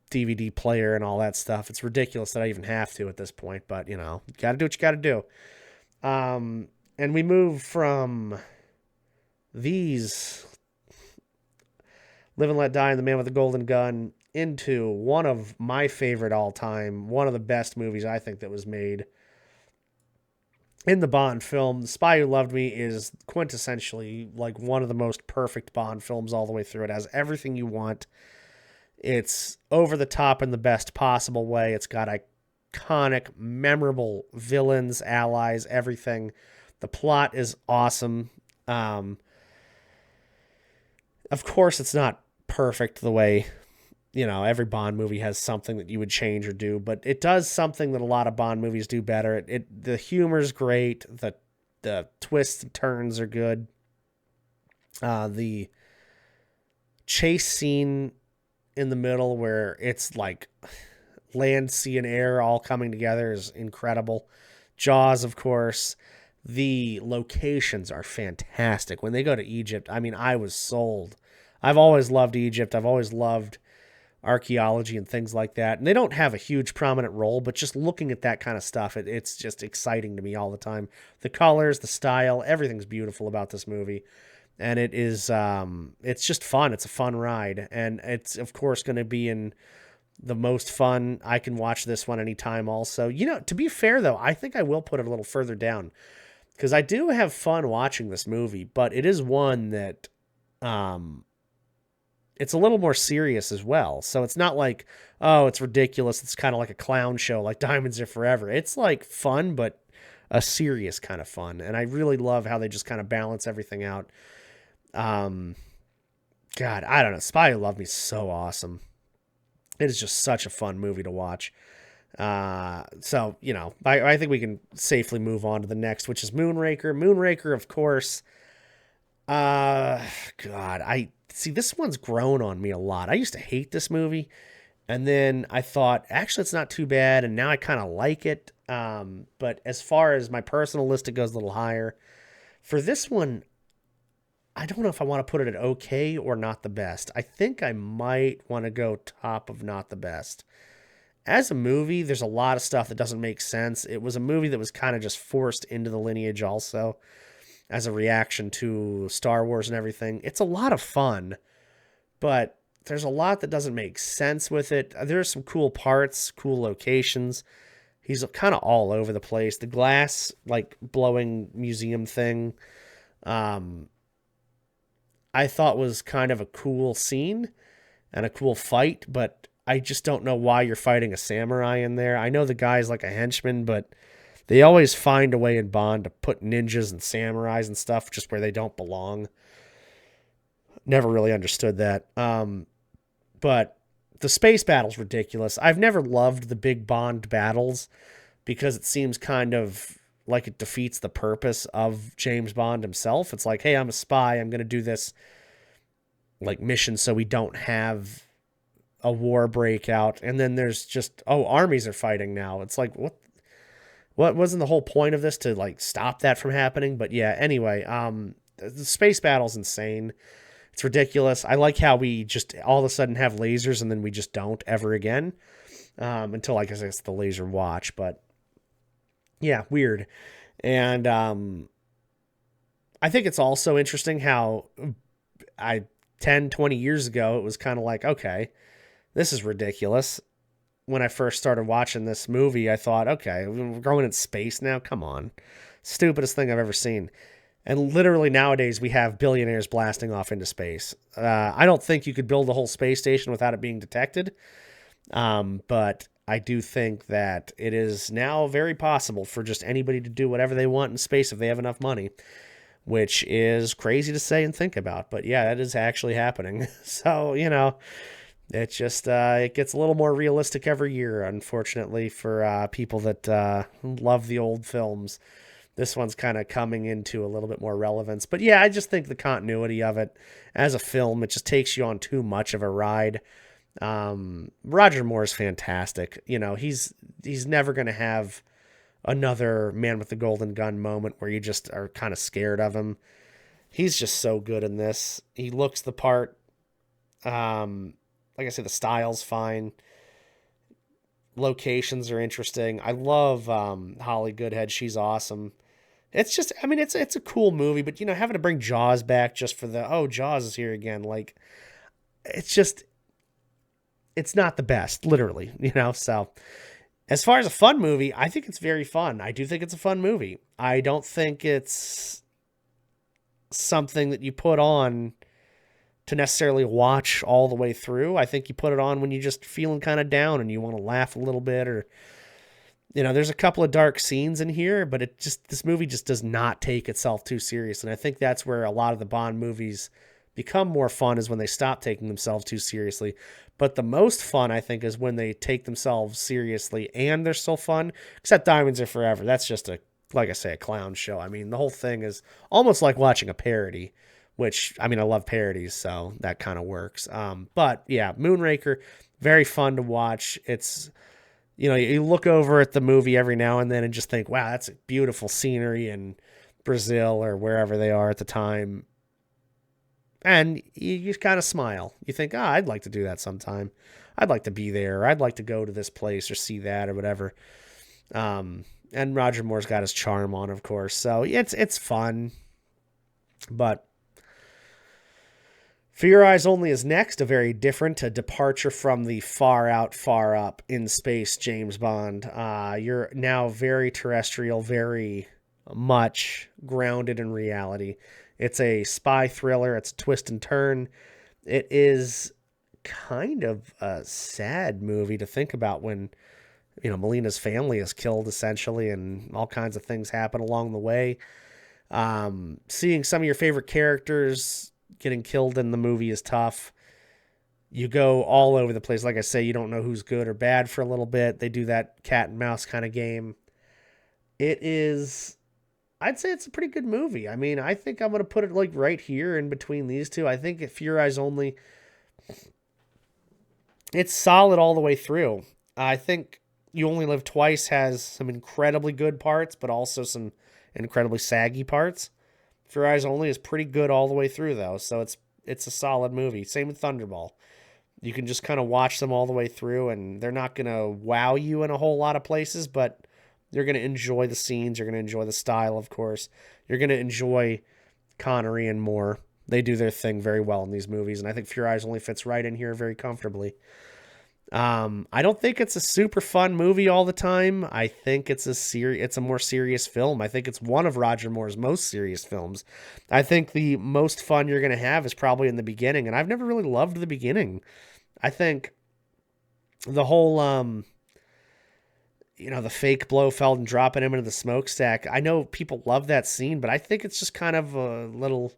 DVD player and all that stuff. It's ridiculous that I even have to at this point, but you got to do what you got to do. And we move from these Live and Let Die and The Man with the Golden Gun into one of my favorite all time, one of the best movies I think that was made in the Bond film. The Spy Who Loved Me is quintessentially like one of the most perfect Bond films all the way through. It has everything you want. It's over the top in the best possible way. It's got iconic, memorable villains, allies, everything. The plot is awesome. Of course, it's not perfect the way, every Bond movie has something that you would change or do, but it does something that a lot of Bond movies do better. The humor's great. The twists and turns are good. The chase scene in the middle where it's like land, sea, and air all coming together is incredible. Jaws, of course. The locations are fantastic. When they go to Egypt, I was sold. I've always loved Egypt. I've always loved archaeology and things like that. And they don't have a huge prominent role, but just looking at that kind of stuff, it's just exciting to me all the time. The colors, the style, everything's beautiful about this movie. And it is, it's just fun. It's a fun ride. And it's, of course, going to be in the most fun. I can watch this one anytime also. To be fair, though, I think I will put it a little further down because I do have fun watching this movie, but it is one that, it's a little more serious as well. So it's not like, oh, it's ridiculous. It's kind of like a clown show, like Diamonds Are Forever. It's like fun, but a serious kind of fun. And I really love how they just kind of balance everything out. God, I don't know. Spy Who Loved Me is so awesome. It is just such a fun movie to watch. I think we can safely move on to the next, which is Moonraker. Moonraker, of course. See, this one's grown on me a lot. I used to hate this movie, and then I thought, actually, it's not too bad, and now I kind of like it. But as far as my personal list, it goes a little higher. For this one, I don't know if I want to put it at okay or not the best. I think I might want to go top of not the best. As a movie, there's a lot of stuff that doesn't make sense. It was a movie that was kind of just forced into the lineage also, as a reaction to Star Wars and everything. It's a lot of fun, but there's a lot that doesn't make sense with it. There are some cool parts, cool locations. He's kind of all over the place. The glass, like, blowing museum thing, I thought was kind of a cool scene and a cool fight, but I just don't know why you're fighting a samurai in there. I know the guy's like a henchman, but they always find a way in Bond to put ninjas and samurais and stuff just where they don't belong. Never really understood that. But the space battle's ridiculous. I've never loved the big Bond battles because it seems kind of like it defeats the purpose of James Bond himself. It's like, hey, I'm a spy. I'm going to do this like mission so we don't have a war breakout. And then there's just, armies are fighting now. It's like, what wasn't the whole point of this to like stop that from happening? But yeah, anyway, the space battle's insane. It's ridiculous. I like how we just all of a sudden have lasers and then we just don't ever again, until I guess the laser watch. But yeah, weird. And I think it's also interesting how 10, 20 years ago, it was kind of like, okay, this is ridiculous. When I first started watching this movie, I thought, okay, we're going in space now. Come on. Stupidest thing I've ever seen. And literally nowadays we have billionaires blasting off into space. I don't think you could build a whole space station without it being detected. But I do think that it is now very possible for just anybody to do whatever they want in space if they have enough money, which is crazy to say and think about. But yeah, that is actually happening. So, It just it gets a little more realistic every year, unfortunately, for people that love the old films. This one's kind of coming into a little bit more relevance. But yeah, I just think the continuity of it as a film, it just takes you on too much of a ride. Roger Moore's fantastic. You know, he's never going to have another Man with the Golden Gun moment where you just are kind of scared of him. He's just so good in this. He looks the part. Like I said, the style's fine. Locations are interesting. I love Holly Goodhead. She's awesome. It's just, I mean, it's a cool movie, but you know, having to bring Jaws back just for the Jaws is here again. Like, it's just, it's not the best, literally. You know, so as far as a fun movie, I think it's very fun. I do think it's a fun movie. I don't think it's something that you put on to necessarily watch all the way through. I think you put it on when you're just feeling kind of down and you want to laugh a little bit, or you know, there's a couple of dark scenes in here, but this movie just does not take itself too serious. And I think that's where a lot of the Bond movies become more fun, is when they stop taking themselves too seriously. But the most fun, I think, is when they take themselves seriously and they're still fun. Except Diamonds Are Forever. That's just like I say, a clown show. I mean, the whole thing is almost like watching a parody, which, I mean, I love parodies, so that kind of works. But yeah, Moonraker, very fun to watch. It's, you know, you look over at the movie every now and then and just think, wow, that's a beautiful scenery in Brazil or wherever they are at the time. And you just kind of smile. You think, I'd like to do that sometime. I'd like to be there. Or I'd like to go to this place or see that or whatever. And Roger Moore's got his charm on, of course. So it's fun. But For Your Eyes Only is next, a very different, a departure from the far out, far up in space James Bond. You're now very terrestrial, very much grounded in reality. It's a spy thriller. It's a twist and turn. It is kind of a sad movie to think about when, you know, Melina's family is killed essentially and all kinds of things happen along the way. Seeing some of your favorite characters getting killed in the movie is tough. You go all over the place. Like I say, you don't know who's good or bad for a little bit. They do that cat and mouse kind of game. It is, I'd say it's a pretty good movie. I mean, I think I'm going to put it like right here in between these two. I think if Your Eyes Only, it's solid all the way through. I think You Only Live Twice has some incredibly good parts, but also some incredibly saggy parts. For Your Eyes Only is pretty good all the way through, though, so it's a solid movie. Same with Thunderball. You can just kind of watch them all the way through, and they're not going to wow you in a whole lot of places, but you're going to enjoy the scenes. You're going to enjoy the style, of course. You're going to enjoy Connery and Moore. They do their thing very well in these movies, and I think For Your Eyes Only fits right in here very comfortably. I don't think it's a super fun movie all the time. I think it's a more serious film. I think it's one of Roger Moore's most serious films. I think the most fun you're going to have is probably in the beginning, and I've never really loved the beginning. I think the whole you know, the fake Blofeld and dropping him into the smokestack. I know people love that scene, but I think it's just kind of a little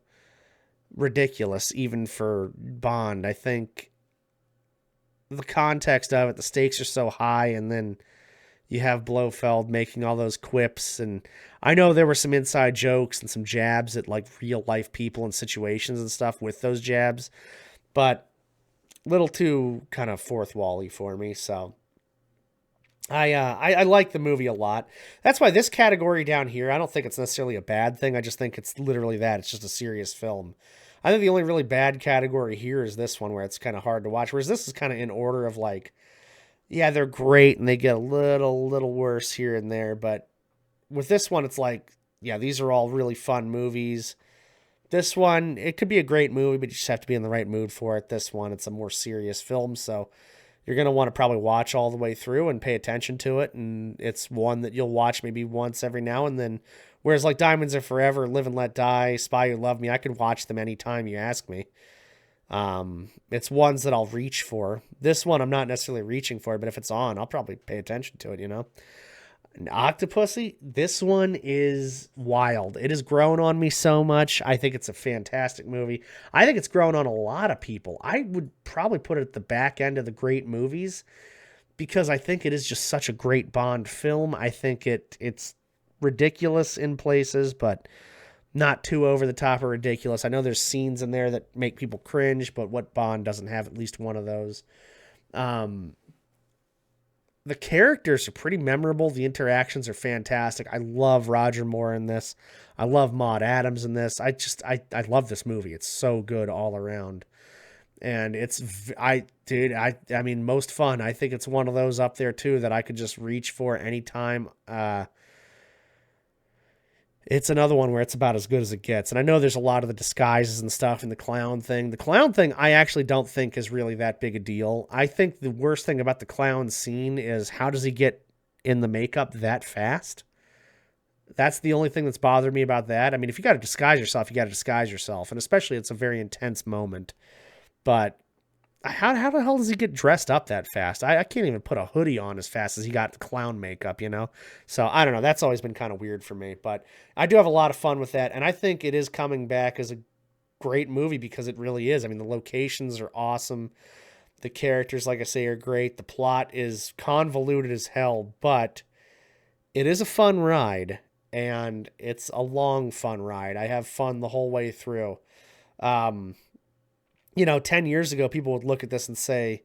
ridiculous even for Bond. I think the context of it, the stakes are so high, and then you have Blofeld making all those quips, and I know there were some inside jokes and some jabs at like real life people and situations and stuff with those jabs, but a little too kind of fourth wall-y for me. So I like the movie a lot. That's why this category down here, I don't think it's necessarily a bad thing. I just think it's literally that. It's just a serious film. I think the only really bad category here is this one, where it's kind of hard to watch. Whereas this is kind of in order of like, yeah, they're great and they get a little worse here and there. But with this one, it's like, yeah, these are all really fun movies. This one, it could be a great movie, but you just have to be in the right mood for it. This one, it's a more serious film, so you're going to want to probably watch all the way through and pay attention to it. And it's one that you'll watch maybe once every now and then. Whereas like Diamonds Are Forever, Live and Let Die, Spy Who Loved Me, I could watch them anytime you ask me. It's ones that I'll reach for. This one I'm not necessarily reaching for, but if it's on, I'll probably pay attention to it, you know? An Octopussy, this one is wild. It has grown on me so much. I think it's a fantastic movie. I think it's grown on a lot of people. I would probably put it at the back end of the great movies because I think it is just such a great Bond film. I think it's ridiculous in places, but not too over the top or ridiculous. I know there's scenes in there that make people cringe, but what Bond doesn't have at least one of those? Um, the characters are pretty memorable. The interactions are fantastic. I love Roger Moore in this. I love Maud Adams in this. I love this movie. It's so good all around. And I mean, most fun. I think it's one of those up there too that I could just reach for anytime. It's another one where it's about as good as it gets. And I know there's a lot of the disguises and stuff and the clown thing. The clown thing, I actually don't think is really that big a deal. I think the worst thing about the clown scene is how does he get in the makeup that fast? That's the only thing that's bothered me about that. I mean, if you got to disguise yourself, you got to disguise yourself. And especially it's a very intense moment. But how the hell does he get dressed up that fast? I can't even put a hoodie on as fast as he got the clown makeup, you know? So I don't know. That's always been kind of weird for me. But I do have a lot of fun with that. And I think it is coming back as a great movie because it really is. I mean, the locations are awesome. The characters, like I say, are great. The plot is convoluted as hell, but it is a fun ride. And it's a long, fun ride. I have fun the whole way through. 10 years ago, people would look at this and say,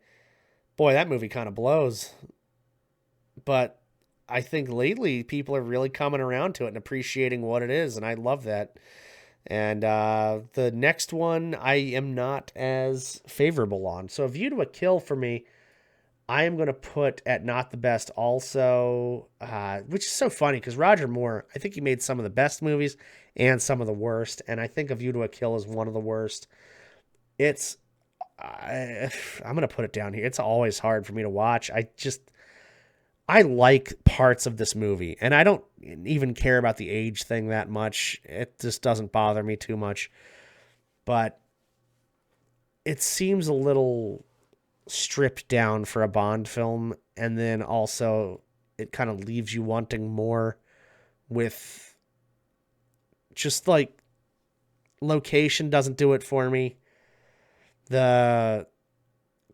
boy, that movie kind of blows. But I think lately people are really coming around to it and appreciating what it is. And I love that. And the next one I am not as favorable on. So A View to a Kill for me, I am going to put at not the best also, which is so funny because Roger Moore, I think he made some of the best movies and some of the worst. And I think A View to a Kill is one of the worst. I'm going to put it down here. It's always hard for me to watch. I like parts of this movie and I don't even care about the age thing that much. It just doesn't bother me too much, but it seems a little stripped down for a Bond film. And then also it kind of leaves you wanting more with just like location doesn't do it for me. The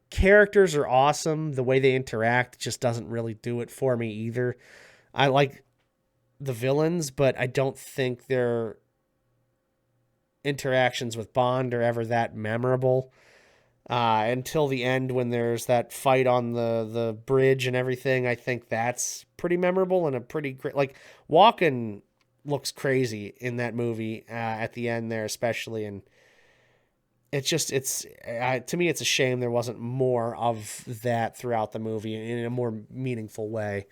characters are awesome. The way they interact just doesn't really do it for me either. I like the villains, but I don't think their interactions with Bond are ever that memorable. Until the end when there's that fight on the bridge and everything, I think that's pretty memorable and a pretty great... Like, Walken looks crazy in that movie at the end there especially, and to me, it's a shame there wasn't more of that throughout the movie in a more meaningful way.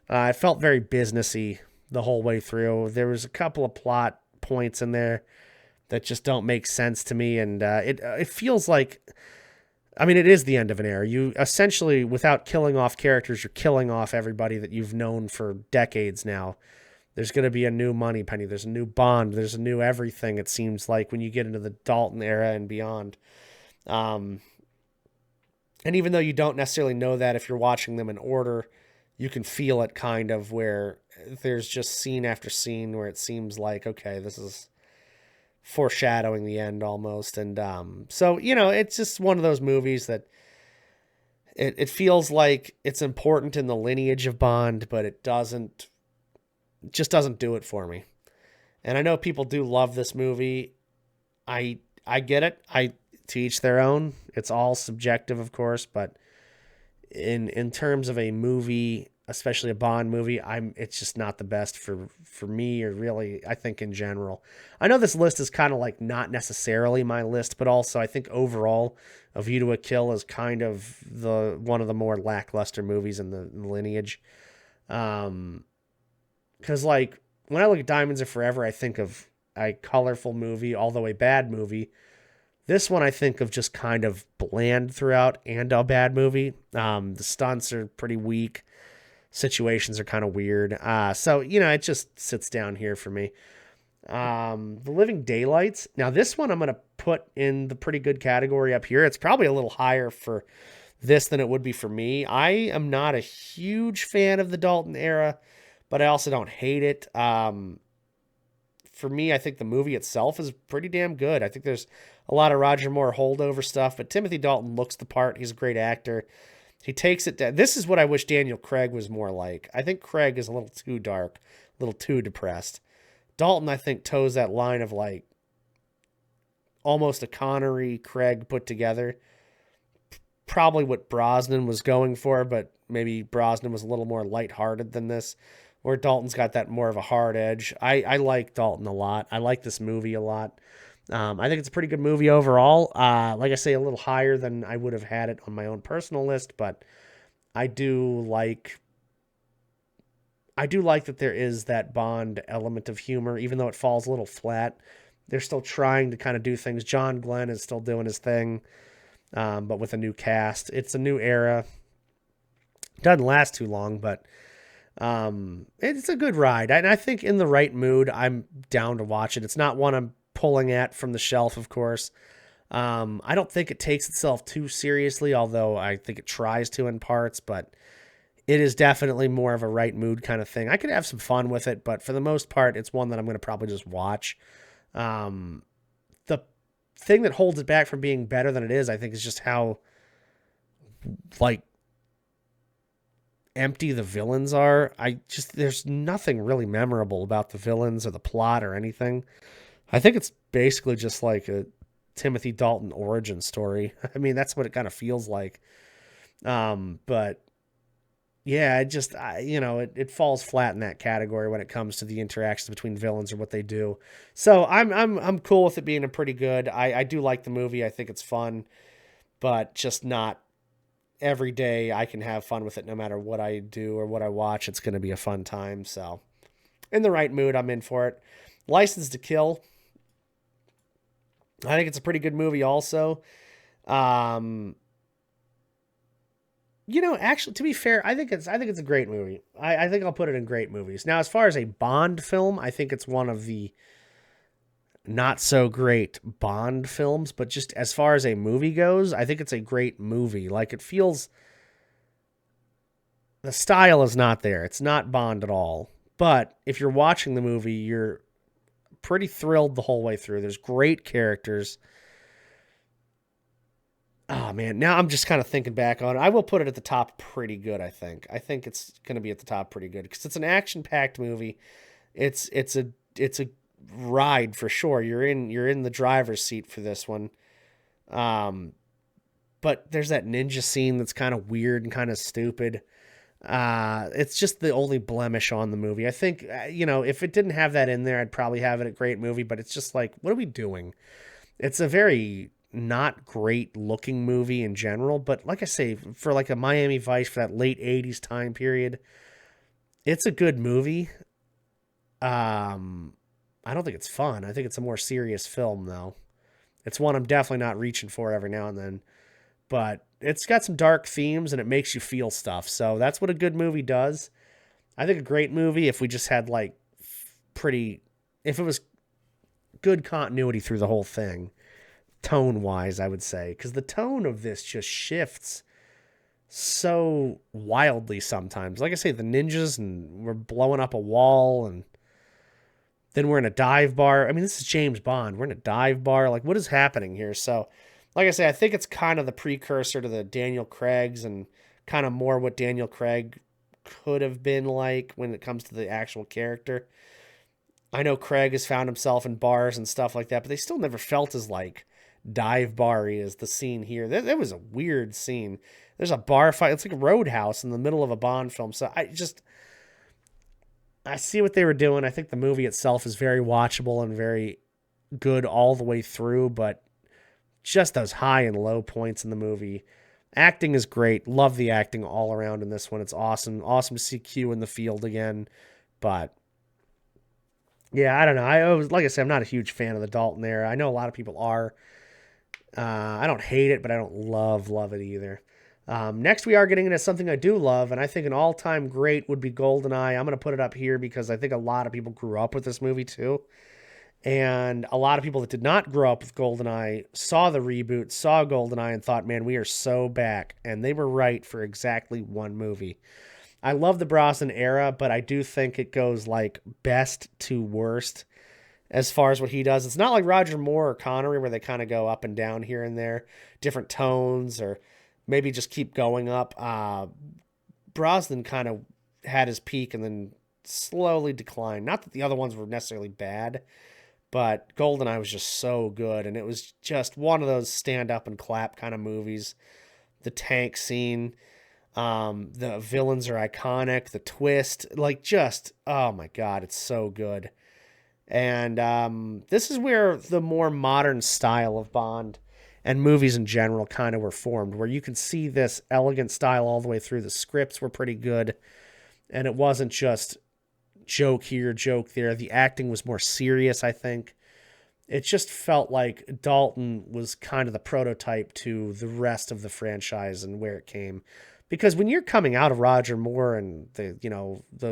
It felt very businessy the whole way through. There was a couple of plot points in there that just don't make sense to me, and it feels like, I mean, it is the end of an era. You essentially, without killing off characters, you're killing off everybody that you've known for decades now. There's going to be a new Moneypenny. There's a new Bond. There's a new everything, it seems like, when you get into the Dalton era and beyond. And even though you don't necessarily know that if you're watching them in order, you can feel it kind of where there's just scene after scene where it seems like, okay, this is foreshadowing the end almost. And so, it's just one of those movies that it feels like it's important in the lineage of Bond, but it just doesn't do it for me. And I know people do love this movie. I get it. To each their own. It's all subjective, of course, but in terms of a movie, especially a Bond movie, it's just not the best for me, or really, I think in general. I know this list is kind of like not necessarily my list, but also I think overall A View to a Kill is kind of one of the more lackluster movies in the lineage. Because, like, when I look at Diamonds Are Forever, I think of a colorful movie, although a bad movie. This one I think of just kind of bland throughout and a bad movie. The stunts are pretty weak. Situations are kind of weird. So, it just sits down here for me. The Living Daylights. Now, this one I'm going to put in the pretty good category up here. It's probably a little higher for this than it would be for me. I am not a huge fan of the Dalton era, but I also don't hate it. For me, I think the movie itself is pretty damn good. I think there's a lot of Roger Moore holdover stuff, but Timothy Dalton looks the part. He's a great actor. He takes it down. This is what I wish Daniel Craig was more like. I think Craig is a little too dark, a little too depressed. Dalton, I think, toes that line of like almost a Connery Craig put together. Probably what Brosnan was going for, but maybe Brosnan was a little more lighthearted than this, where Dalton's got that more of a hard edge. I like Dalton a lot. I like this movie a lot. I think it's a pretty good movie overall. Like I say, a little higher than I would have had it on my own personal list, but I do like that there is that Bond element of humor, even though it falls a little flat. They're still trying to kind of do things. John Glenn is still doing his thing, but with a new cast. It's a new era. Doesn't last too long, but it's a good ride. And I think in the right mood, I'm down to watch it. It's not one I'm pulling at from the shelf, of course. I don't think it takes itself too seriously, although I think it tries to in parts, but it is definitely more of a right mood kind of thing. I could have some fun with it, but for the most part, it's one that I'm going to probably just watch. The thing that holds it back from being better than it is, I think, is just how, like, empty the villains are. There's nothing really memorable about the villains or the plot or anything. I think it's basically just like a Timothy Dalton origin story. I mean, that's what it kind of feels like. But yeah, it falls flat in that category when it comes to the interactions between villains or what they do. So I'm cool with it being a pretty good. I do like the movie. I think it's fun, but just not every day I can have fun with it no matter what I do or what I watch. It's going to be a fun time. So in the right mood, I'm in for it. License to Kill. I think it's a pretty good movie also. Actually, to be fair, I think it's a great movie. I think I'll put it in great movies. Now, as far as a Bond film, I think it's one of the not so great Bond films, but just as far as a movie goes, I think it's a great movie. Like, it feels, the style is not there. It's not Bond at all. But if you're watching the movie, you're pretty thrilled the whole way through. There's great characters. Oh, man, now I'm just kind of thinking back on it. I will put it at the top pretty good, I think. I think it's going to be at the top pretty good because it's an action-packed movie. It's a ride for sure. You're in the driver's seat for this one. But there's that ninja scene that's kind of weird and kind of stupid. It's just the only blemish on the movie. I think, if it didn't have that in there, I'd probably have it a great movie, but it's just like, what are we doing? It's a very not great looking movie in general, but like I say, for like a Miami Vice for that late 80s time period, it's a good movie. I don't think it's fun. I think it's a more serious film though. It's one I'm definitely not reaching for every now and then, but it's got some dark themes and it makes you feel stuff. So that's what a good movie does. I think a great movie, if we just had if it was good continuity through the whole thing, tone wise, I would say, because the tone of this just shifts so wildly sometimes. Like I say, the ninjas and we're blowing up a wall and then we're in a dive bar. I mean, this is James Bond. We're in a dive bar. Like, what is happening here? So, like I say, I think it's kind of the precursor to the Daniel Craig's and kind of more what Daniel Craig could have been like when it comes to the actual character. I know Craig has found himself in bars and stuff like that, but they still never felt as like dive bar-y as the scene here. That was a weird scene. There's a bar fight. It's like a Roadhouse in the middle of a Bond film. So I see what they were doing. I think the movie itself is very watchable and very good all the way through, but just those high and low points in the movie. Acting is great. Love the acting all around in this one. It's awesome. Awesome to see Q in the field again. But yeah, I don't know. Like I said, I'm not a huge fan of the Dalton era. I know a lot of people are. I don't hate it, but I don't love it either. Next, we are getting into something I do love, and I think an all-time great would be GoldenEye. I'm going to put it up here because I think a lot of people grew up with this movie too. And a lot of people that did not grow up with GoldenEye saw the reboot, saw GoldenEye, and thought, man, we are so back. And they were right for exactly one movie. I love the Brosnan era, but I do think it goes like best to worst as far as what he does. It's not like Roger Moore or Connery where they kind of go up and down here and there, different tones, or maybe just keep going up. Brosnan kind of had his peak and then slowly declined. Not that the other ones were necessarily bad, but Goldeneye was just so good, and it was just one of those stand up and clap kind of movies. The tank scene, the villains are iconic. The twist, like just oh my god, it's so good. And this is where the more modern style of Bond and movies in general kind of were formed, where you can see this elegant style all the way through. The scripts were pretty good, and it wasn't just joke here, joke there. The acting was more serious, I think. It just felt like Dalton was kind of the prototype to the rest of the franchise and where it came. Because when you're coming out of Roger Moore and the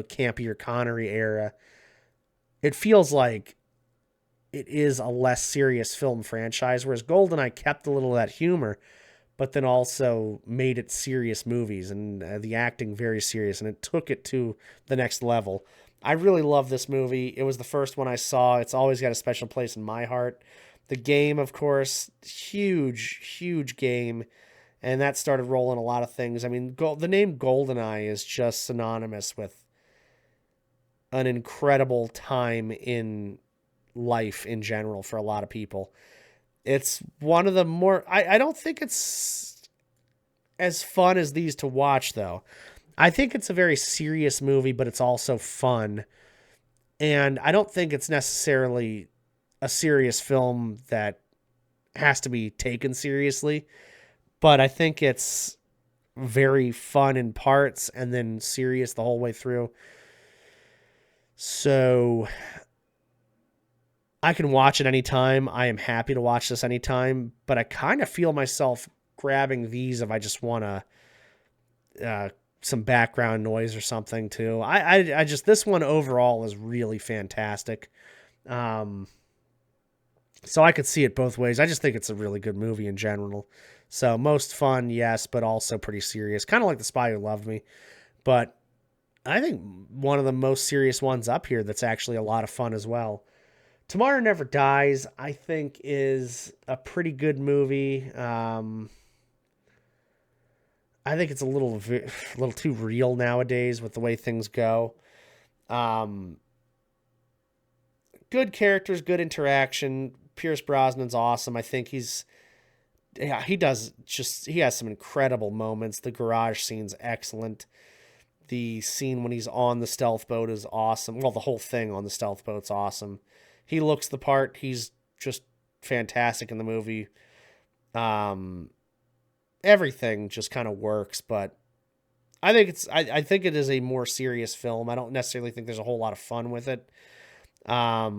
campier Connery era, it feels like it is a less serious film franchise, whereas GoldenEye kept a little of that humor, but then also made it serious movies and the acting very serious, and it took it to the next level. I really love this movie. It was the first one I saw. It's always got a special place in my heart. The game, of course, huge, huge game, and that started rolling a lot of things. I mean, the name GoldenEye is just synonymous with an incredible time in life in general for a lot of people. It's one of the more, I don't think it's as fun as these to watch, though. I think it's a very serious movie, but it's also fun. And I don't think it's necessarily a serious film that has to be taken seriously, but I think it's very fun in parts and then serious the whole way through. So I can watch it anytime. I am happy to watch this anytime, but I kind of feel myself grabbing these if I just want to some background noise or something too. I just, this one overall is really fantastic. So I could see it both ways. I just think it's a really good movie in general. So most fun, yes, but also pretty serious. Kind of like The Spy Who Loved Me. But I think one of the most serious ones up here that's actually a lot of fun as well. Tomorrow Never Dies, I think, is a pretty good movie. I think it's a little too real nowadays with the way things go. Good characters, good interaction. Pierce Brosnan's awesome. I think he has some incredible moments. The garage scene's excellent. The scene when he's on the stealth boat is awesome. Well, the whole thing on the stealth boat's awesome. He looks the part. He's just fantastic in the movie. Everything just kind of works, but I think it is a more serious film. I don't necessarily think there's a whole lot of fun with it. I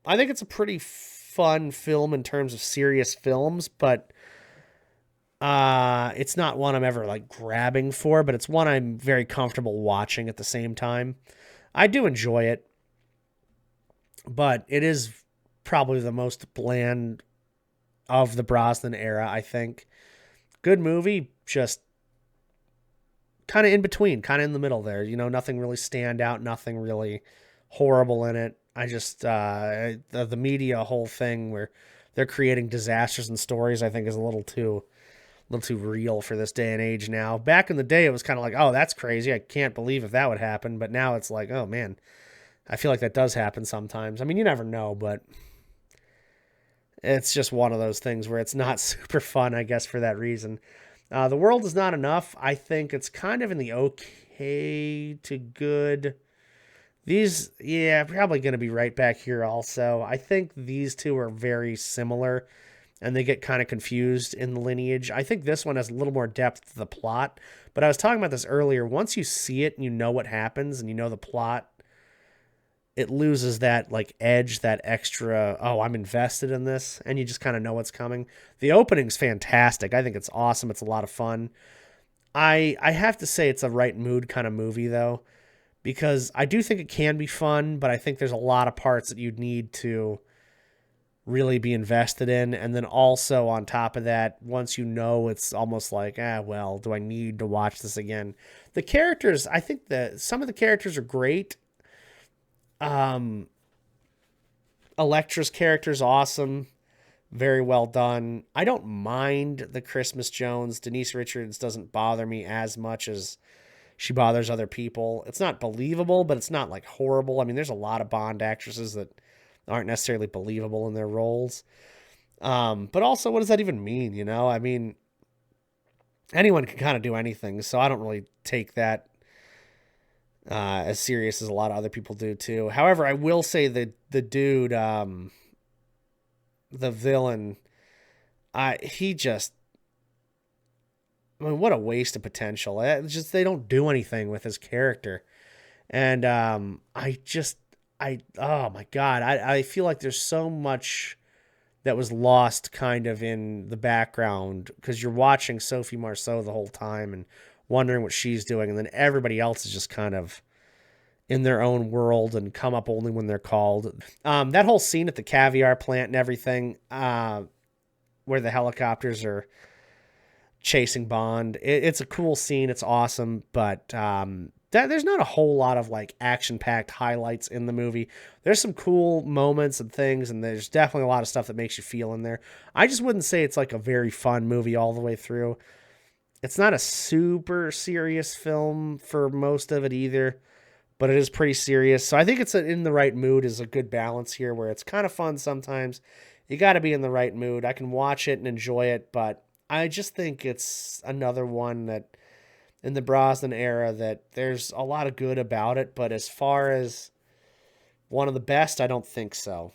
think it's a pretty fun film in terms of serious films, but it's not one I'm ever like grabbing for, but it's one I'm very comfortable watching at the same time. I do enjoy it, but it is probably the most bland of the Brosnan era, I think. Good movie, just kind of in between, kind of in the middle there. Nothing really stand out, nothing really horrible in it. I just, the media whole thing where they're creating disasters and stories, I think is a little too real for this day and age now. Back in the day, it was kind of like, oh, that's crazy. I can't believe if that would happen. But now it's like, oh man, I feel like that does happen sometimes. I mean, you never know, but it's just one of those things where it's not super fun, I guess, for that reason. The World Is Not Enough. I think it's kind of in the okay to good. These, yeah, probably going to be right back here also. I think these two are very similar, and they get kind of confused in the lineage. I think this one has a little more depth to the plot, but I was talking about this earlier. Once you see it and you know what happens and you know the plot, it loses that like edge, that extra, oh, I'm invested in this, and you just kind of know what's coming. The opening's fantastic. I think it's awesome. It's a lot of fun. I have to say it's a right mood kind of movie, though, because I do think it can be fun, but I think there's a lot of parts that you'd need to really be invested in. And then also on top of that, once you know, it's almost like, well, do I need to watch this again? The characters, I think that some of the characters are great. Um, Electra's character's awesome. Very well done. I don't mind the Christmas Jones. Denise Richards doesn't bother me as much as she bothers other people. It's not believable, but it's not like horrible. I mean, there's a lot of Bond actresses that aren't necessarily believable in their roles. But also, what does that even mean? You know, I mean, anyone can kind of do anything, so I don't really take that as serious as a lot of other people do too. However, I will say that the dude, the villain, he just, I mean, what a waste of potential. It's just they don't do anything with his character, and oh my god, I feel like there's so much that was lost kind of in the background because you're watching Sophie Marceau the whole time and wondering what she's doing, and then everybody else is just kind of in their own world and come up only when they're called. That whole scene at the caviar plant and everything, where the helicopters are chasing Bond, it's a cool scene. It's awesome, but there's not a whole lot of like action-packed highlights in the movie. There's some cool moments and things, and there's definitely a lot of stuff that makes you feel in there. I just wouldn't say it's like a very fun movie all the way through. It's not a super serious film for most of it either, but it is pretty serious. So I think it's in the right mood is a good balance here where it's kind of fun sometimes. You got to be in the right mood. I can watch it and enjoy it, but I just think it's another one that in the Brosnan era that there's a lot of good about it, but as far as one of the best, I don't think so.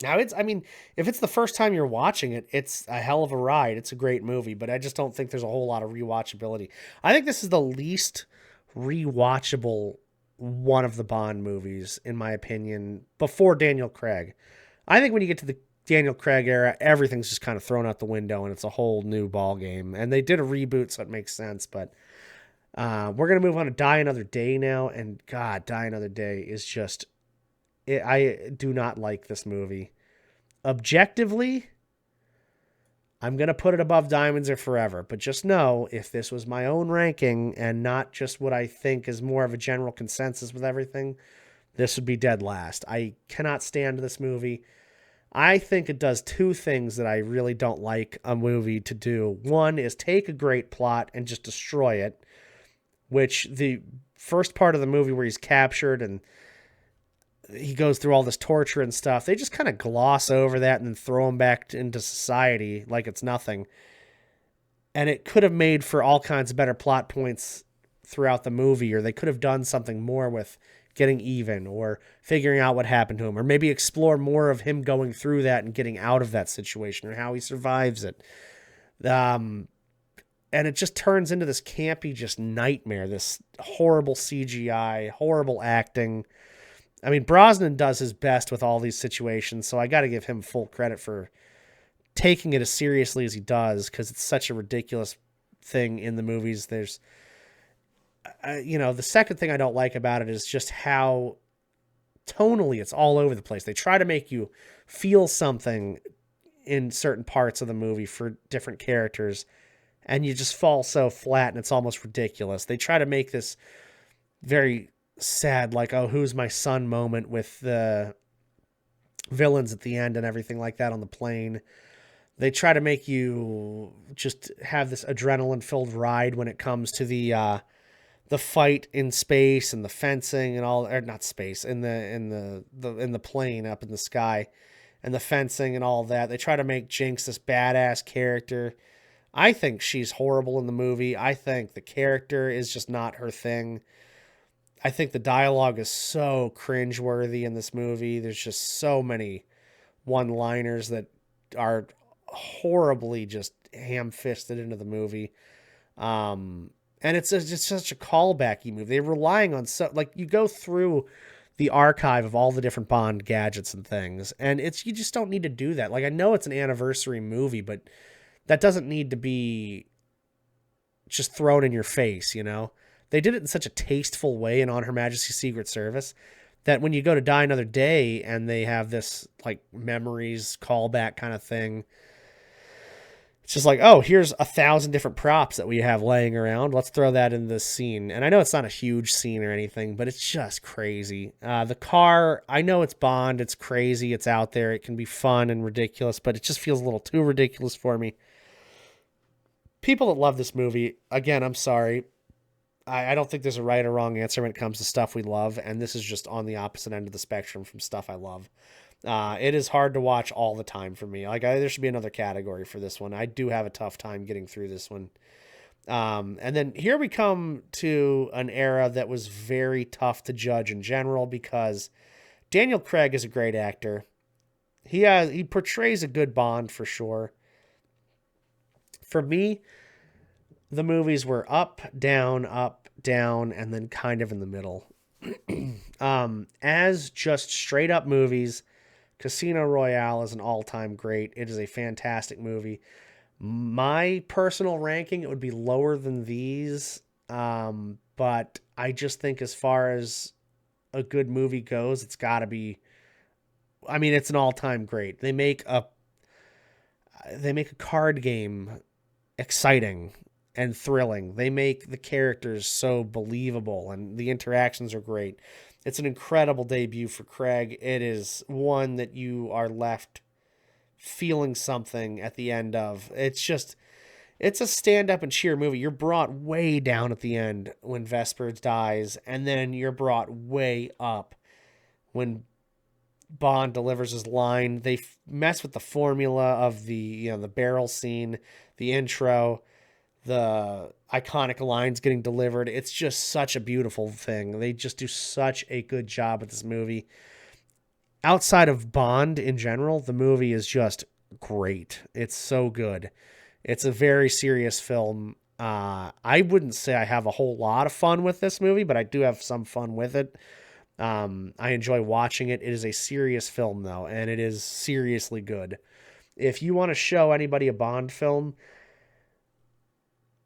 Now I mean, if it's the first time you're watching it, it's a hell of a ride. It's a great movie, but I just don't think there's a whole lot of rewatchability. I think this is the least rewatchable one of the Bond movies, in my opinion, before Daniel Craig. I think when you get to the Daniel Craig era, everything's just kind of thrown out the window and it's a whole new ball game. And they did a reboot, so it makes sense. But we're going to move on to Die Another Day now. And God, Die Another Day is just, I do not like this movie. Objectively, I'm going to put it above Diamonds Are Forever. But just know, if this was my own ranking and not just what I think is more of a general consensus with everything, this would be dead last. I cannot stand this movie. I think it does two things that I really don't like a movie to do. One is take a great plot and just destroy it, which the first part of the movie where he's captured and he goes through all this torture and stuff, they just kind of gloss over that and then throw him back into society like it's nothing. And it could have made for all kinds of better plot points throughout the movie, or they could have done something more with getting even or figuring out what happened to him, or maybe explore more of him going through that and getting out of that situation or how he survives it. And it just turns into this campy just nightmare, this horrible CGI, horrible acting. I mean, Brosnan does his best with all these situations, so I got to give him full credit for taking it as seriously as he does, because it's such a ridiculous thing in the movies. There's the second thing I don't like about it is just how tonally it's all over the place. They try to make you feel something in certain parts of the movie for different characters, and you just fall so flat and it's almost ridiculous. They try to make this very sad, like, oh, who's my son moment with the villains at the end and everything like that on the plane. They try to make you just have this adrenaline-filled ride when it comes to the fight in space and the fencing and all, or not space, in the plane up in the sky and the fencing and all that. They try to make Jinx this badass character. I think she's horrible in the movie. I think the character is just not her thing. I think the dialogue is so cringeworthy in this movie. There's just so many one-liners that are horribly just ham-fisted into the movie. And it's just such a callbacky movie. They're relying on you go through the archive of all the different Bond gadgets and things, and you just don't need to do that. Like, I know it's an anniversary movie, but that doesn't need to be just thrown in your face, you know? They did it in such a tasteful way in On Her Majesty's Secret Service that when you go to Die Another Day and they have this like memories callback kind of thing, it's just like, oh, here's 1,000 different props that we have laying around. Let's throw that in this scene. And I know it's not a huge scene or anything, but it's just crazy. The car, I know it's Bond. It's crazy. It's out there. It can be fun and ridiculous, but it just feels a little too ridiculous for me. People that love this movie, again, I'm sorry. I don't think there's a right or wrong answer when it comes to stuff we love, and this is just on the opposite end of the spectrum from stuff I love. It is hard to watch all the time for me. Like there should be another category for this one. I do have a tough time getting through this one. And then here we come to an era that was very tough to judge in general because Daniel Craig is a great actor. He portrays a good Bond for sure. For me, the movies were up, down, and then kind of in the middle. As just straight up movies, Casino Royale is an all-time great. It is a fantastic movie. My personal ranking, it would be lower than these, but I just think as far as a good movie goes, it's got to be. I mean, it's an all-time great. They make a card game exciting and thrilling. They make the characters so believable and the interactions are great. It's an incredible debut for Craig. It is one that you are left feeling something at the end of. It's a stand up and cheer movie. You're brought way down at the end when Vesper dies, and then you're brought way up when Bond delivers his line. They mess with the formula of the barrel scene, the intro, the iconic lines getting delivered. It's just such a beautiful thing. They just do such a good job with this movie. Outside of Bond in general, the movie is just great. It's so good. It's a very serious film. I wouldn't say I have a whole lot of fun with this movie, but I do have some fun with it. I enjoy watching it. It is a serious film, though, and it is seriously good. If you want to show anybody a Bond film,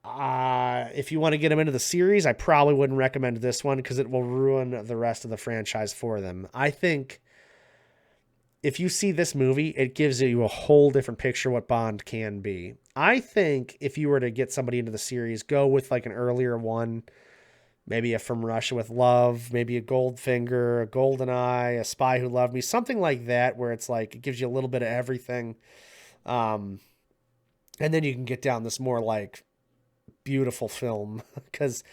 if you want to get them into the series, I probably wouldn't recommend this one because it will ruin the rest of the franchise for them. I think if you see this movie, it gives you a whole different picture of what Bond can be. I think if you were to get somebody into the series, go with like an earlier one, maybe a From Russia with Love, maybe a Goldfinger, a Goldeneye, a Spy Who Loved Me, something like that, where it's like it gives you a little bit of everything. And then you can get down this more like beautiful film, because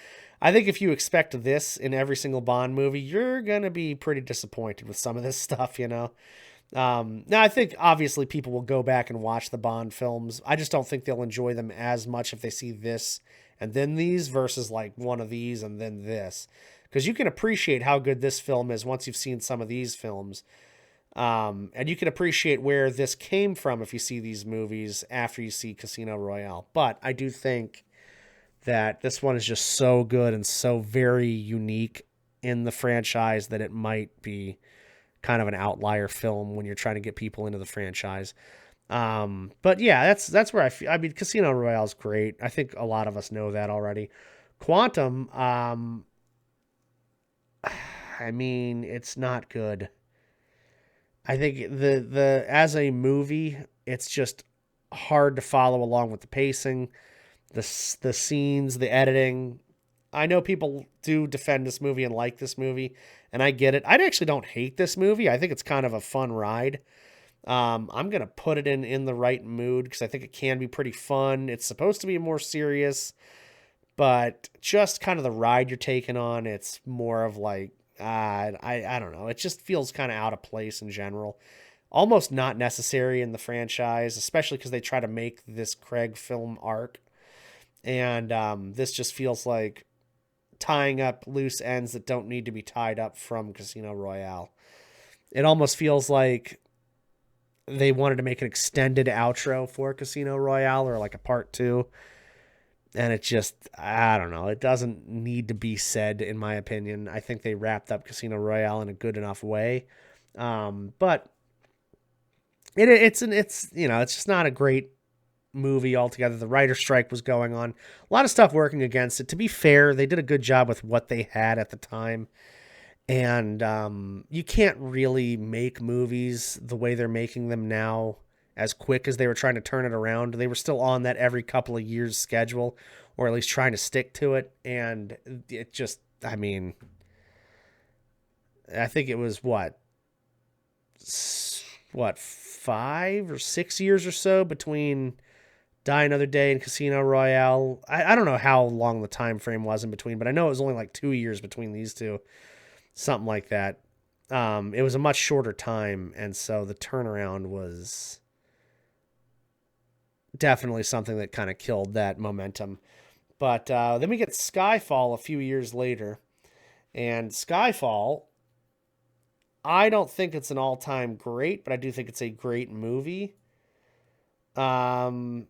I think if you expect this in every single Bond movie, you're gonna be pretty disappointed with some of this stuff, you know. Now I think obviously people will go back and watch the Bond films. I just don't think they'll enjoy them as much if they see this and then these versus like one of these and then this, because you can appreciate how good this film is once you've seen some of these films. And you can appreciate where this came from if you see these movies after you see Casino Royale. But I do think that this one is just so good and so very unique in the franchise that it might be kind of an outlier film when you're trying to get people into the franchise. But yeah, that's where I mean, Casino Royale is great. I think a lot of us know that already. Quantum, I mean, it's not good. I think the as a movie, it's just hard to follow along with the pacing, the scenes, the editing. I know people do defend this movie and like this movie, and I get it. I actually don't hate this movie. I think it's kind of a fun ride. I'm gonna put it in the right mood because I think it can be pretty fun. It's supposed to be more serious, but just kind of the ride you're taking on, it's more of like I don't know. It just feels kind of out of place in general. Almost not necessary in the franchise, especially because they try to make this Craig film arc. And this just feels like tying up loose ends that don't need to be tied up from Casino Royale. It almost feels like they wanted to make an extended outro for Casino Royale or like a part 2. And it just, I don't know. It doesn't need to be said, in my opinion. I think they wrapped up Casino Royale in a good enough way. But it's just not a great movie altogether. The writer's strike was going on. A lot of stuff working against it. To be fair, they did a good job with what they had at the time. And you can't really make movies the way they're making them now as quick as they were trying to turn it around. They were still on that every couple of years schedule, or at least trying to stick to it. And it just, I mean, I think it was what 5 or 6 years or so between Die Another Day and Casino Royale. I don't know how long the time frame was in between, but I know it was only like 2 years between these two, something like that. It was a much shorter time, and so the turnaround was definitely something that kind of killed that momentum. But then we get Skyfall a few years later, and Skyfall, I don't think it's an all-time great, but I do think it's a great movie. Um,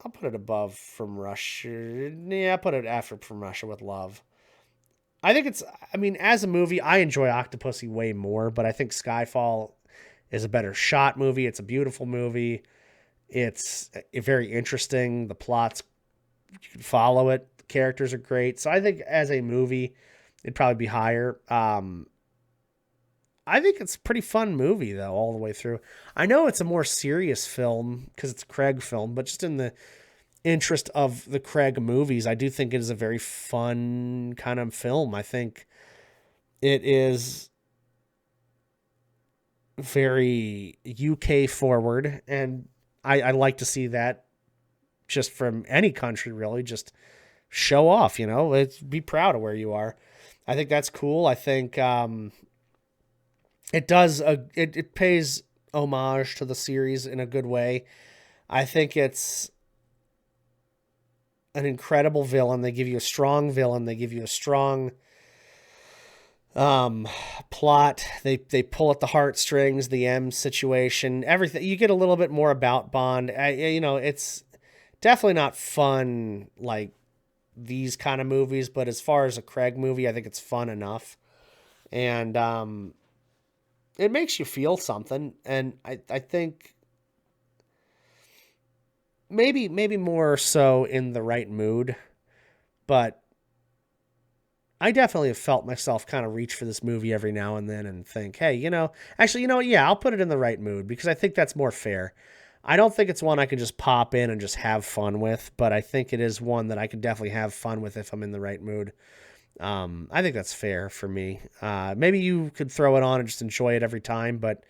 I'll put it above From Russia. Yeah, I'll put it after From Russia with Love. I think it's, I mean, as a movie, I enjoy Octopussy way more, but I think Skyfall is a better shot movie. It's a beautiful movie. It's very interesting. The plot's, you can follow it. The characters are great. So I think as a movie, it'd probably be higher. I think it's a pretty fun movie, though, all the way through. I know it's a more serious film because it's a Craig film, but just in the interest of the Craig movies, I do think it is a very fun kind of film. I think it is very UK forward, and I like to see that just from any country, really. Just show off, be proud of where you are. I think that's cool. I think it pays homage to the series in a good way. I think it's an incredible villain. They give you a strong villain. They give you a strong plot. They pull at the heartstrings, the M situation, everything. You get a little bit more about Bond. It's definitely not fun like these kind of movies, but as far as a Craig movie, I think it's fun enough. And it makes you feel something. And I think maybe more so in the right mood, but I definitely have felt myself kind of reach for this movie every now and then and think, hey, actually, what? Yeah, I'll put it in the right mood because I think that's more fair. I don't think it's one I can just pop in and just have fun with, but I think it is one that I can definitely have fun with if I'm in the right mood. I think that's fair for me. Maybe you could throw it on and just enjoy it every time, but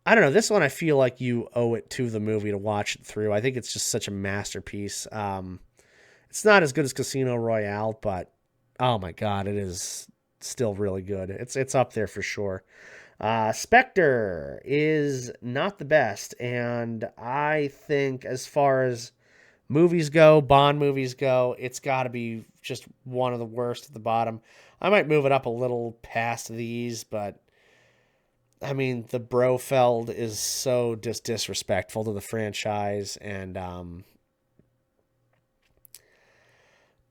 I don't know. This one, I feel like you owe it to the movie to watch it through. I think it's just such a masterpiece. It's not as good as Casino Royale, but oh my god, it is still really good. It's up there for sure. Spectre is not the best, and I think as far as movies go, Bond movies go, it's got to be just one of the worst at the bottom. I might move it up a little past these, but I mean, the Brofeld is so just disrespectful to the franchise, and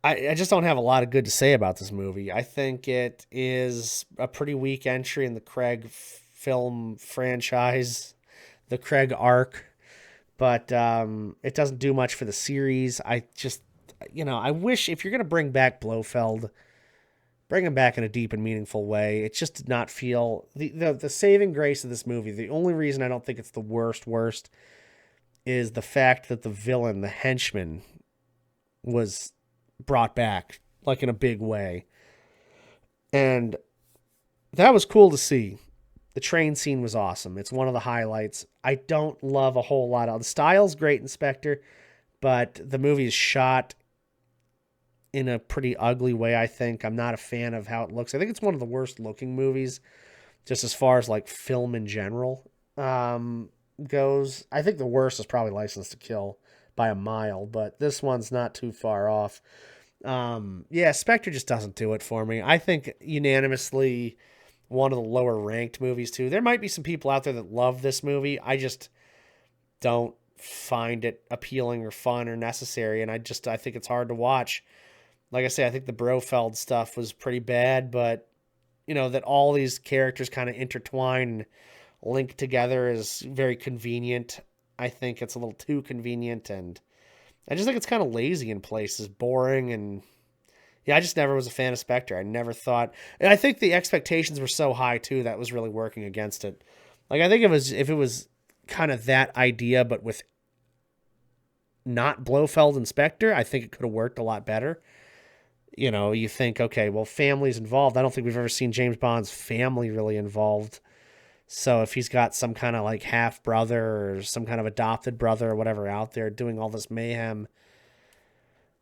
I just don't have a lot of good to say about this movie. I think it is a pretty weak entry in the Craig film franchise, the Craig arc, but it doesn't do much for the series. I just, I wish if you're going to bring back Blofeld, bring him back in a deep and meaningful way. It just did not feel the saving grace of this movie. The only reason I don't think it's the worst is the fact that the villain, the henchman, was brought back like in a big way. And that was cool to see. The train scene was awesome. It's one of the highlights. I don't love a whole lot of the style's great, Inspector, but the movie is shot in a pretty ugly way, I think. I'm not a fan of how it looks. I think it's one of the worst looking movies, just as far as like film in general goes. I think the worst is probably License to Kill by a mile, but this one's not too far off. Yeah, Spectre just doesn't do it for me. I think unanimously one of the lower ranked movies too. There might be some people out there that love this movie. I just don't find it appealing or fun or necessary, and I think it's hard to watch. Like I say, I think the Brofeld stuff was pretty bad, but that all these characters kind of intertwine and link together is very convenient. I think it's a little too convenient, and I just think it's kind of lazy in places, boring, and Yeah, I just never was a fan of Spectre. I never thought, and I think the expectations were so high too that was really working against it. Like I think it was if it was kind of that idea, but with not Blofeld and Spectre, I think it could have worked a lot better. You know, you think, okay, well, family's involved. I don't think we've ever seen James Bond's family really involved. So if he's got some kind of like half brother or some kind of adopted brother or whatever out there doing all this mayhem,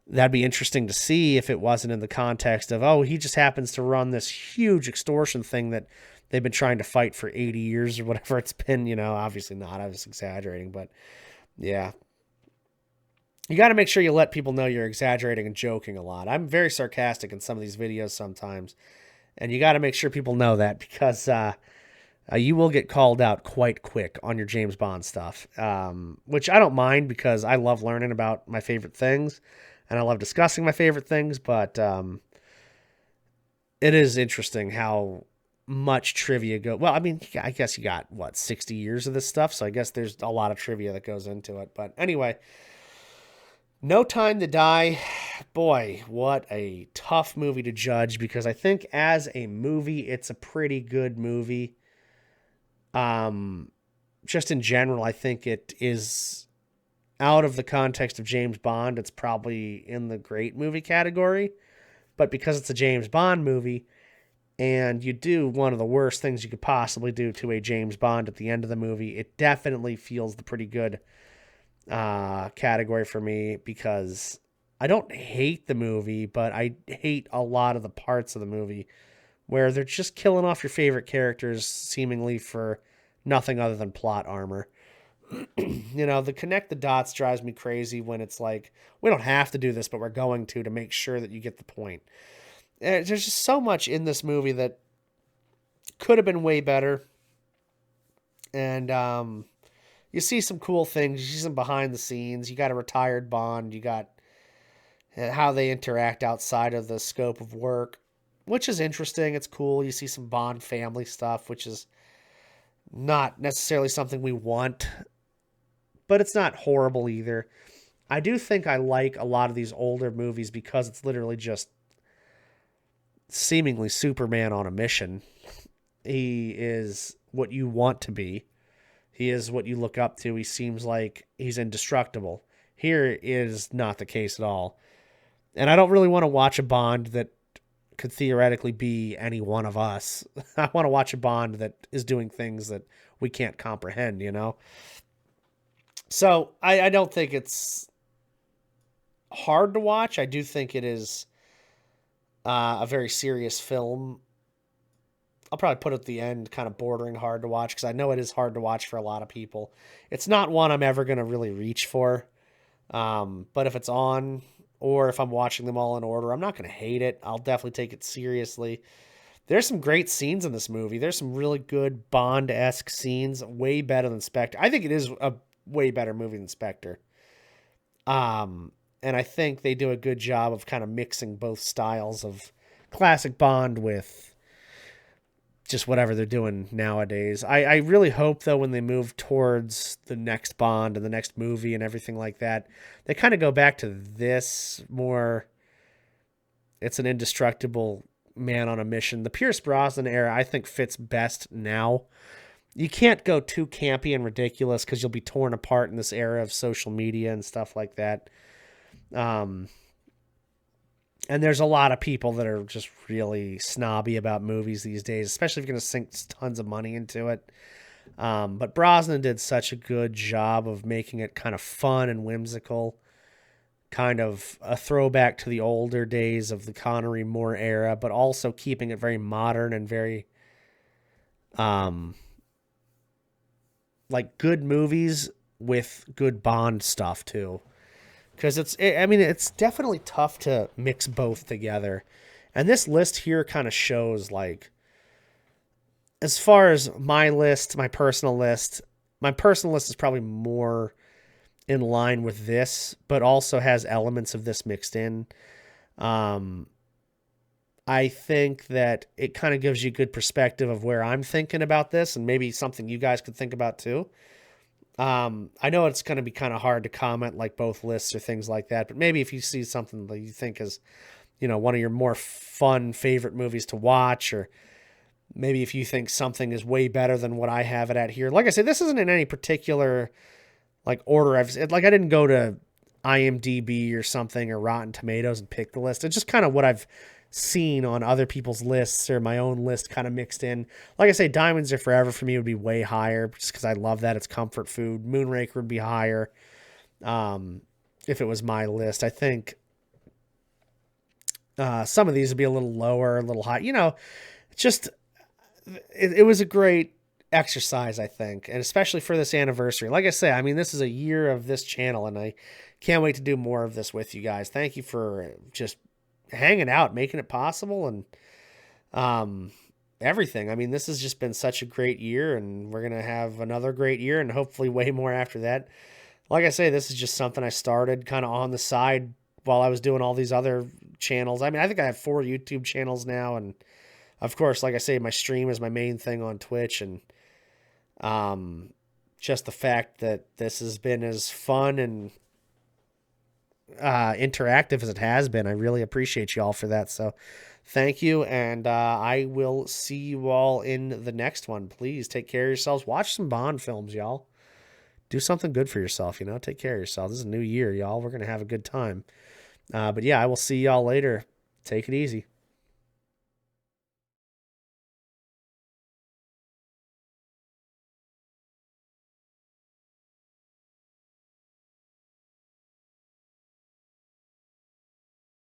that'd be interesting to see if it wasn't in the context of, oh, he just happens to run this huge extortion thing that they've been trying to fight for 80 years or whatever it's been. You know, obviously not. I was exaggerating, but yeah. You got to make sure you let people know you're exaggerating and joking a lot. I'm very sarcastic in some of these videos sometimes, and you got to make sure people know that because you will get called out quite quick on your James Bond stuff, which I don't mind because I love learning about my favorite things and I love discussing my favorite things, but it is interesting how much trivia go. Well, I mean, I guess you got, 60 years of this stuff, so I guess there's a lot of trivia that goes into it. But anyway, No Time to Die, boy, what a tough movie to judge because I think as a movie, it's a pretty good movie. Just in general, I think it is out of the context of James Bond. It's probably in the great movie category, but because it's a James Bond movie and you do one of the worst things you could possibly do to a James Bond at the end of the movie, it definitely feels the pretty good category for me because I don't hate the movie, but I hate a lot of the parts of the movie where they're just killing off your favorite characters seemingly for nothing other than plot armor. You know, the connect the dots drives me crazy when it's like, we don't have to do this, but we're going to make sure that you get the point. There's just so much in this movie that could have been way better. And you see some cool things. You see some behind the scenes. You got a retired Bond. You got how they interact outside of the scope of work, which is interesting. It's cool. You see some Bond family stuff, which is not necessarily something we want, but it's not horrible either. I do think I like a lot of these older movies because it's literally just seemingly Superman on a mission. He is what you want to be. He is what you look up to. He seems like he's indestructible. Here is not the case at all. And I don't really want to watch a Bond that could theoretically be any one of us. I want to watch a Bond that is doing things that we can't comprehend, you know? So I don't think it's hard to watch. I do think it is a very serious film. I'll probably put it at the end kind of bordering hard to watch because I know it is hard to watch for a lot of people. It's not one I'm ever going to really reach for. But if it's on or if I'm watching them all in order, I'm not going to hate it. I'll definitely take it seriously. There's some great scenes in this movie. There's some really good Bond-esque scenes, way better than Spectre. I think it is a way better movie than Spectre. And I think they do a good job of kind of mixing both styles of classic Bond with just whatever they're doing nowadays. I really hope, though, when they move towards the next Bond and the next movie and everything like that, they kind of go back to this more. It's an indestructible man on a mission. The Pierce Brosnan era, I think, fits best now. You can't go too campy and ridiculous because you'll be torn apart in this era of social media and stuff like that. And there's a lot of people that are just really snobby about movies these days, especially if you're going to sink tons of money into it. But Brosnan did such a good job of making it kind of fun and whimsical, kind of a throwback to the older days of the Connery Moore era, but also keeping it very modern and very like good movies with good Bond stuff too. Because it's definitely tough to mix both together. And this list here kind of shows, like, as far as my personal list is probably more in line with this, but also has elements of this mixed in. I think that it kind of gives you a good perspective of where I'm thinking about this and maybe something you guys could think about too. I know it's going to be kind of hard to comment like both lists or things like that, but maybe if you see something that you think is one of your more fun favorite movies to watch, or maybe if you think something is way better than what I have it at here. Like I said, this isn't in any particular like order. I didn't go to IMDb or something or Rotten Tomatoes and pick the list. It's just kind of what I've seen on other people's lists or my own list kind of mixed in. Like I say, Diamonds Are Forever for me would be way higher just because I love that. It's comfort food. Moonraker would be higher if it was my list. I think some of these would be a little lower, a little high. Just it was a great exercise, I think, and especially for this anniversary. Like I say, I mean, this is a year of this channel, and I can't wait to do more of this with you guys. Thank you for just hanging out, making it possible, and everything. I mean, this has just been such a great year, and we're gonna have another great year, and hopefully way more after that. Like I say, this is just something I started kind of on the side while I was doing all these other channels. I mean, I think I have 4 YouTube channels now, and of course, like I say, my stream is my main thing on Twitch, and just the fact that this has been as fun and interactive as it has been, I really appreciate you all for that. So thank you, and I will see you all in the next one. Please take care of yourselves. Watch some Bond films, y'all. Do something good for yourself, Take care of yourself. This is a new year, y'all. We're going to have a good time. But yeah, I will see y'all later. Take it easy.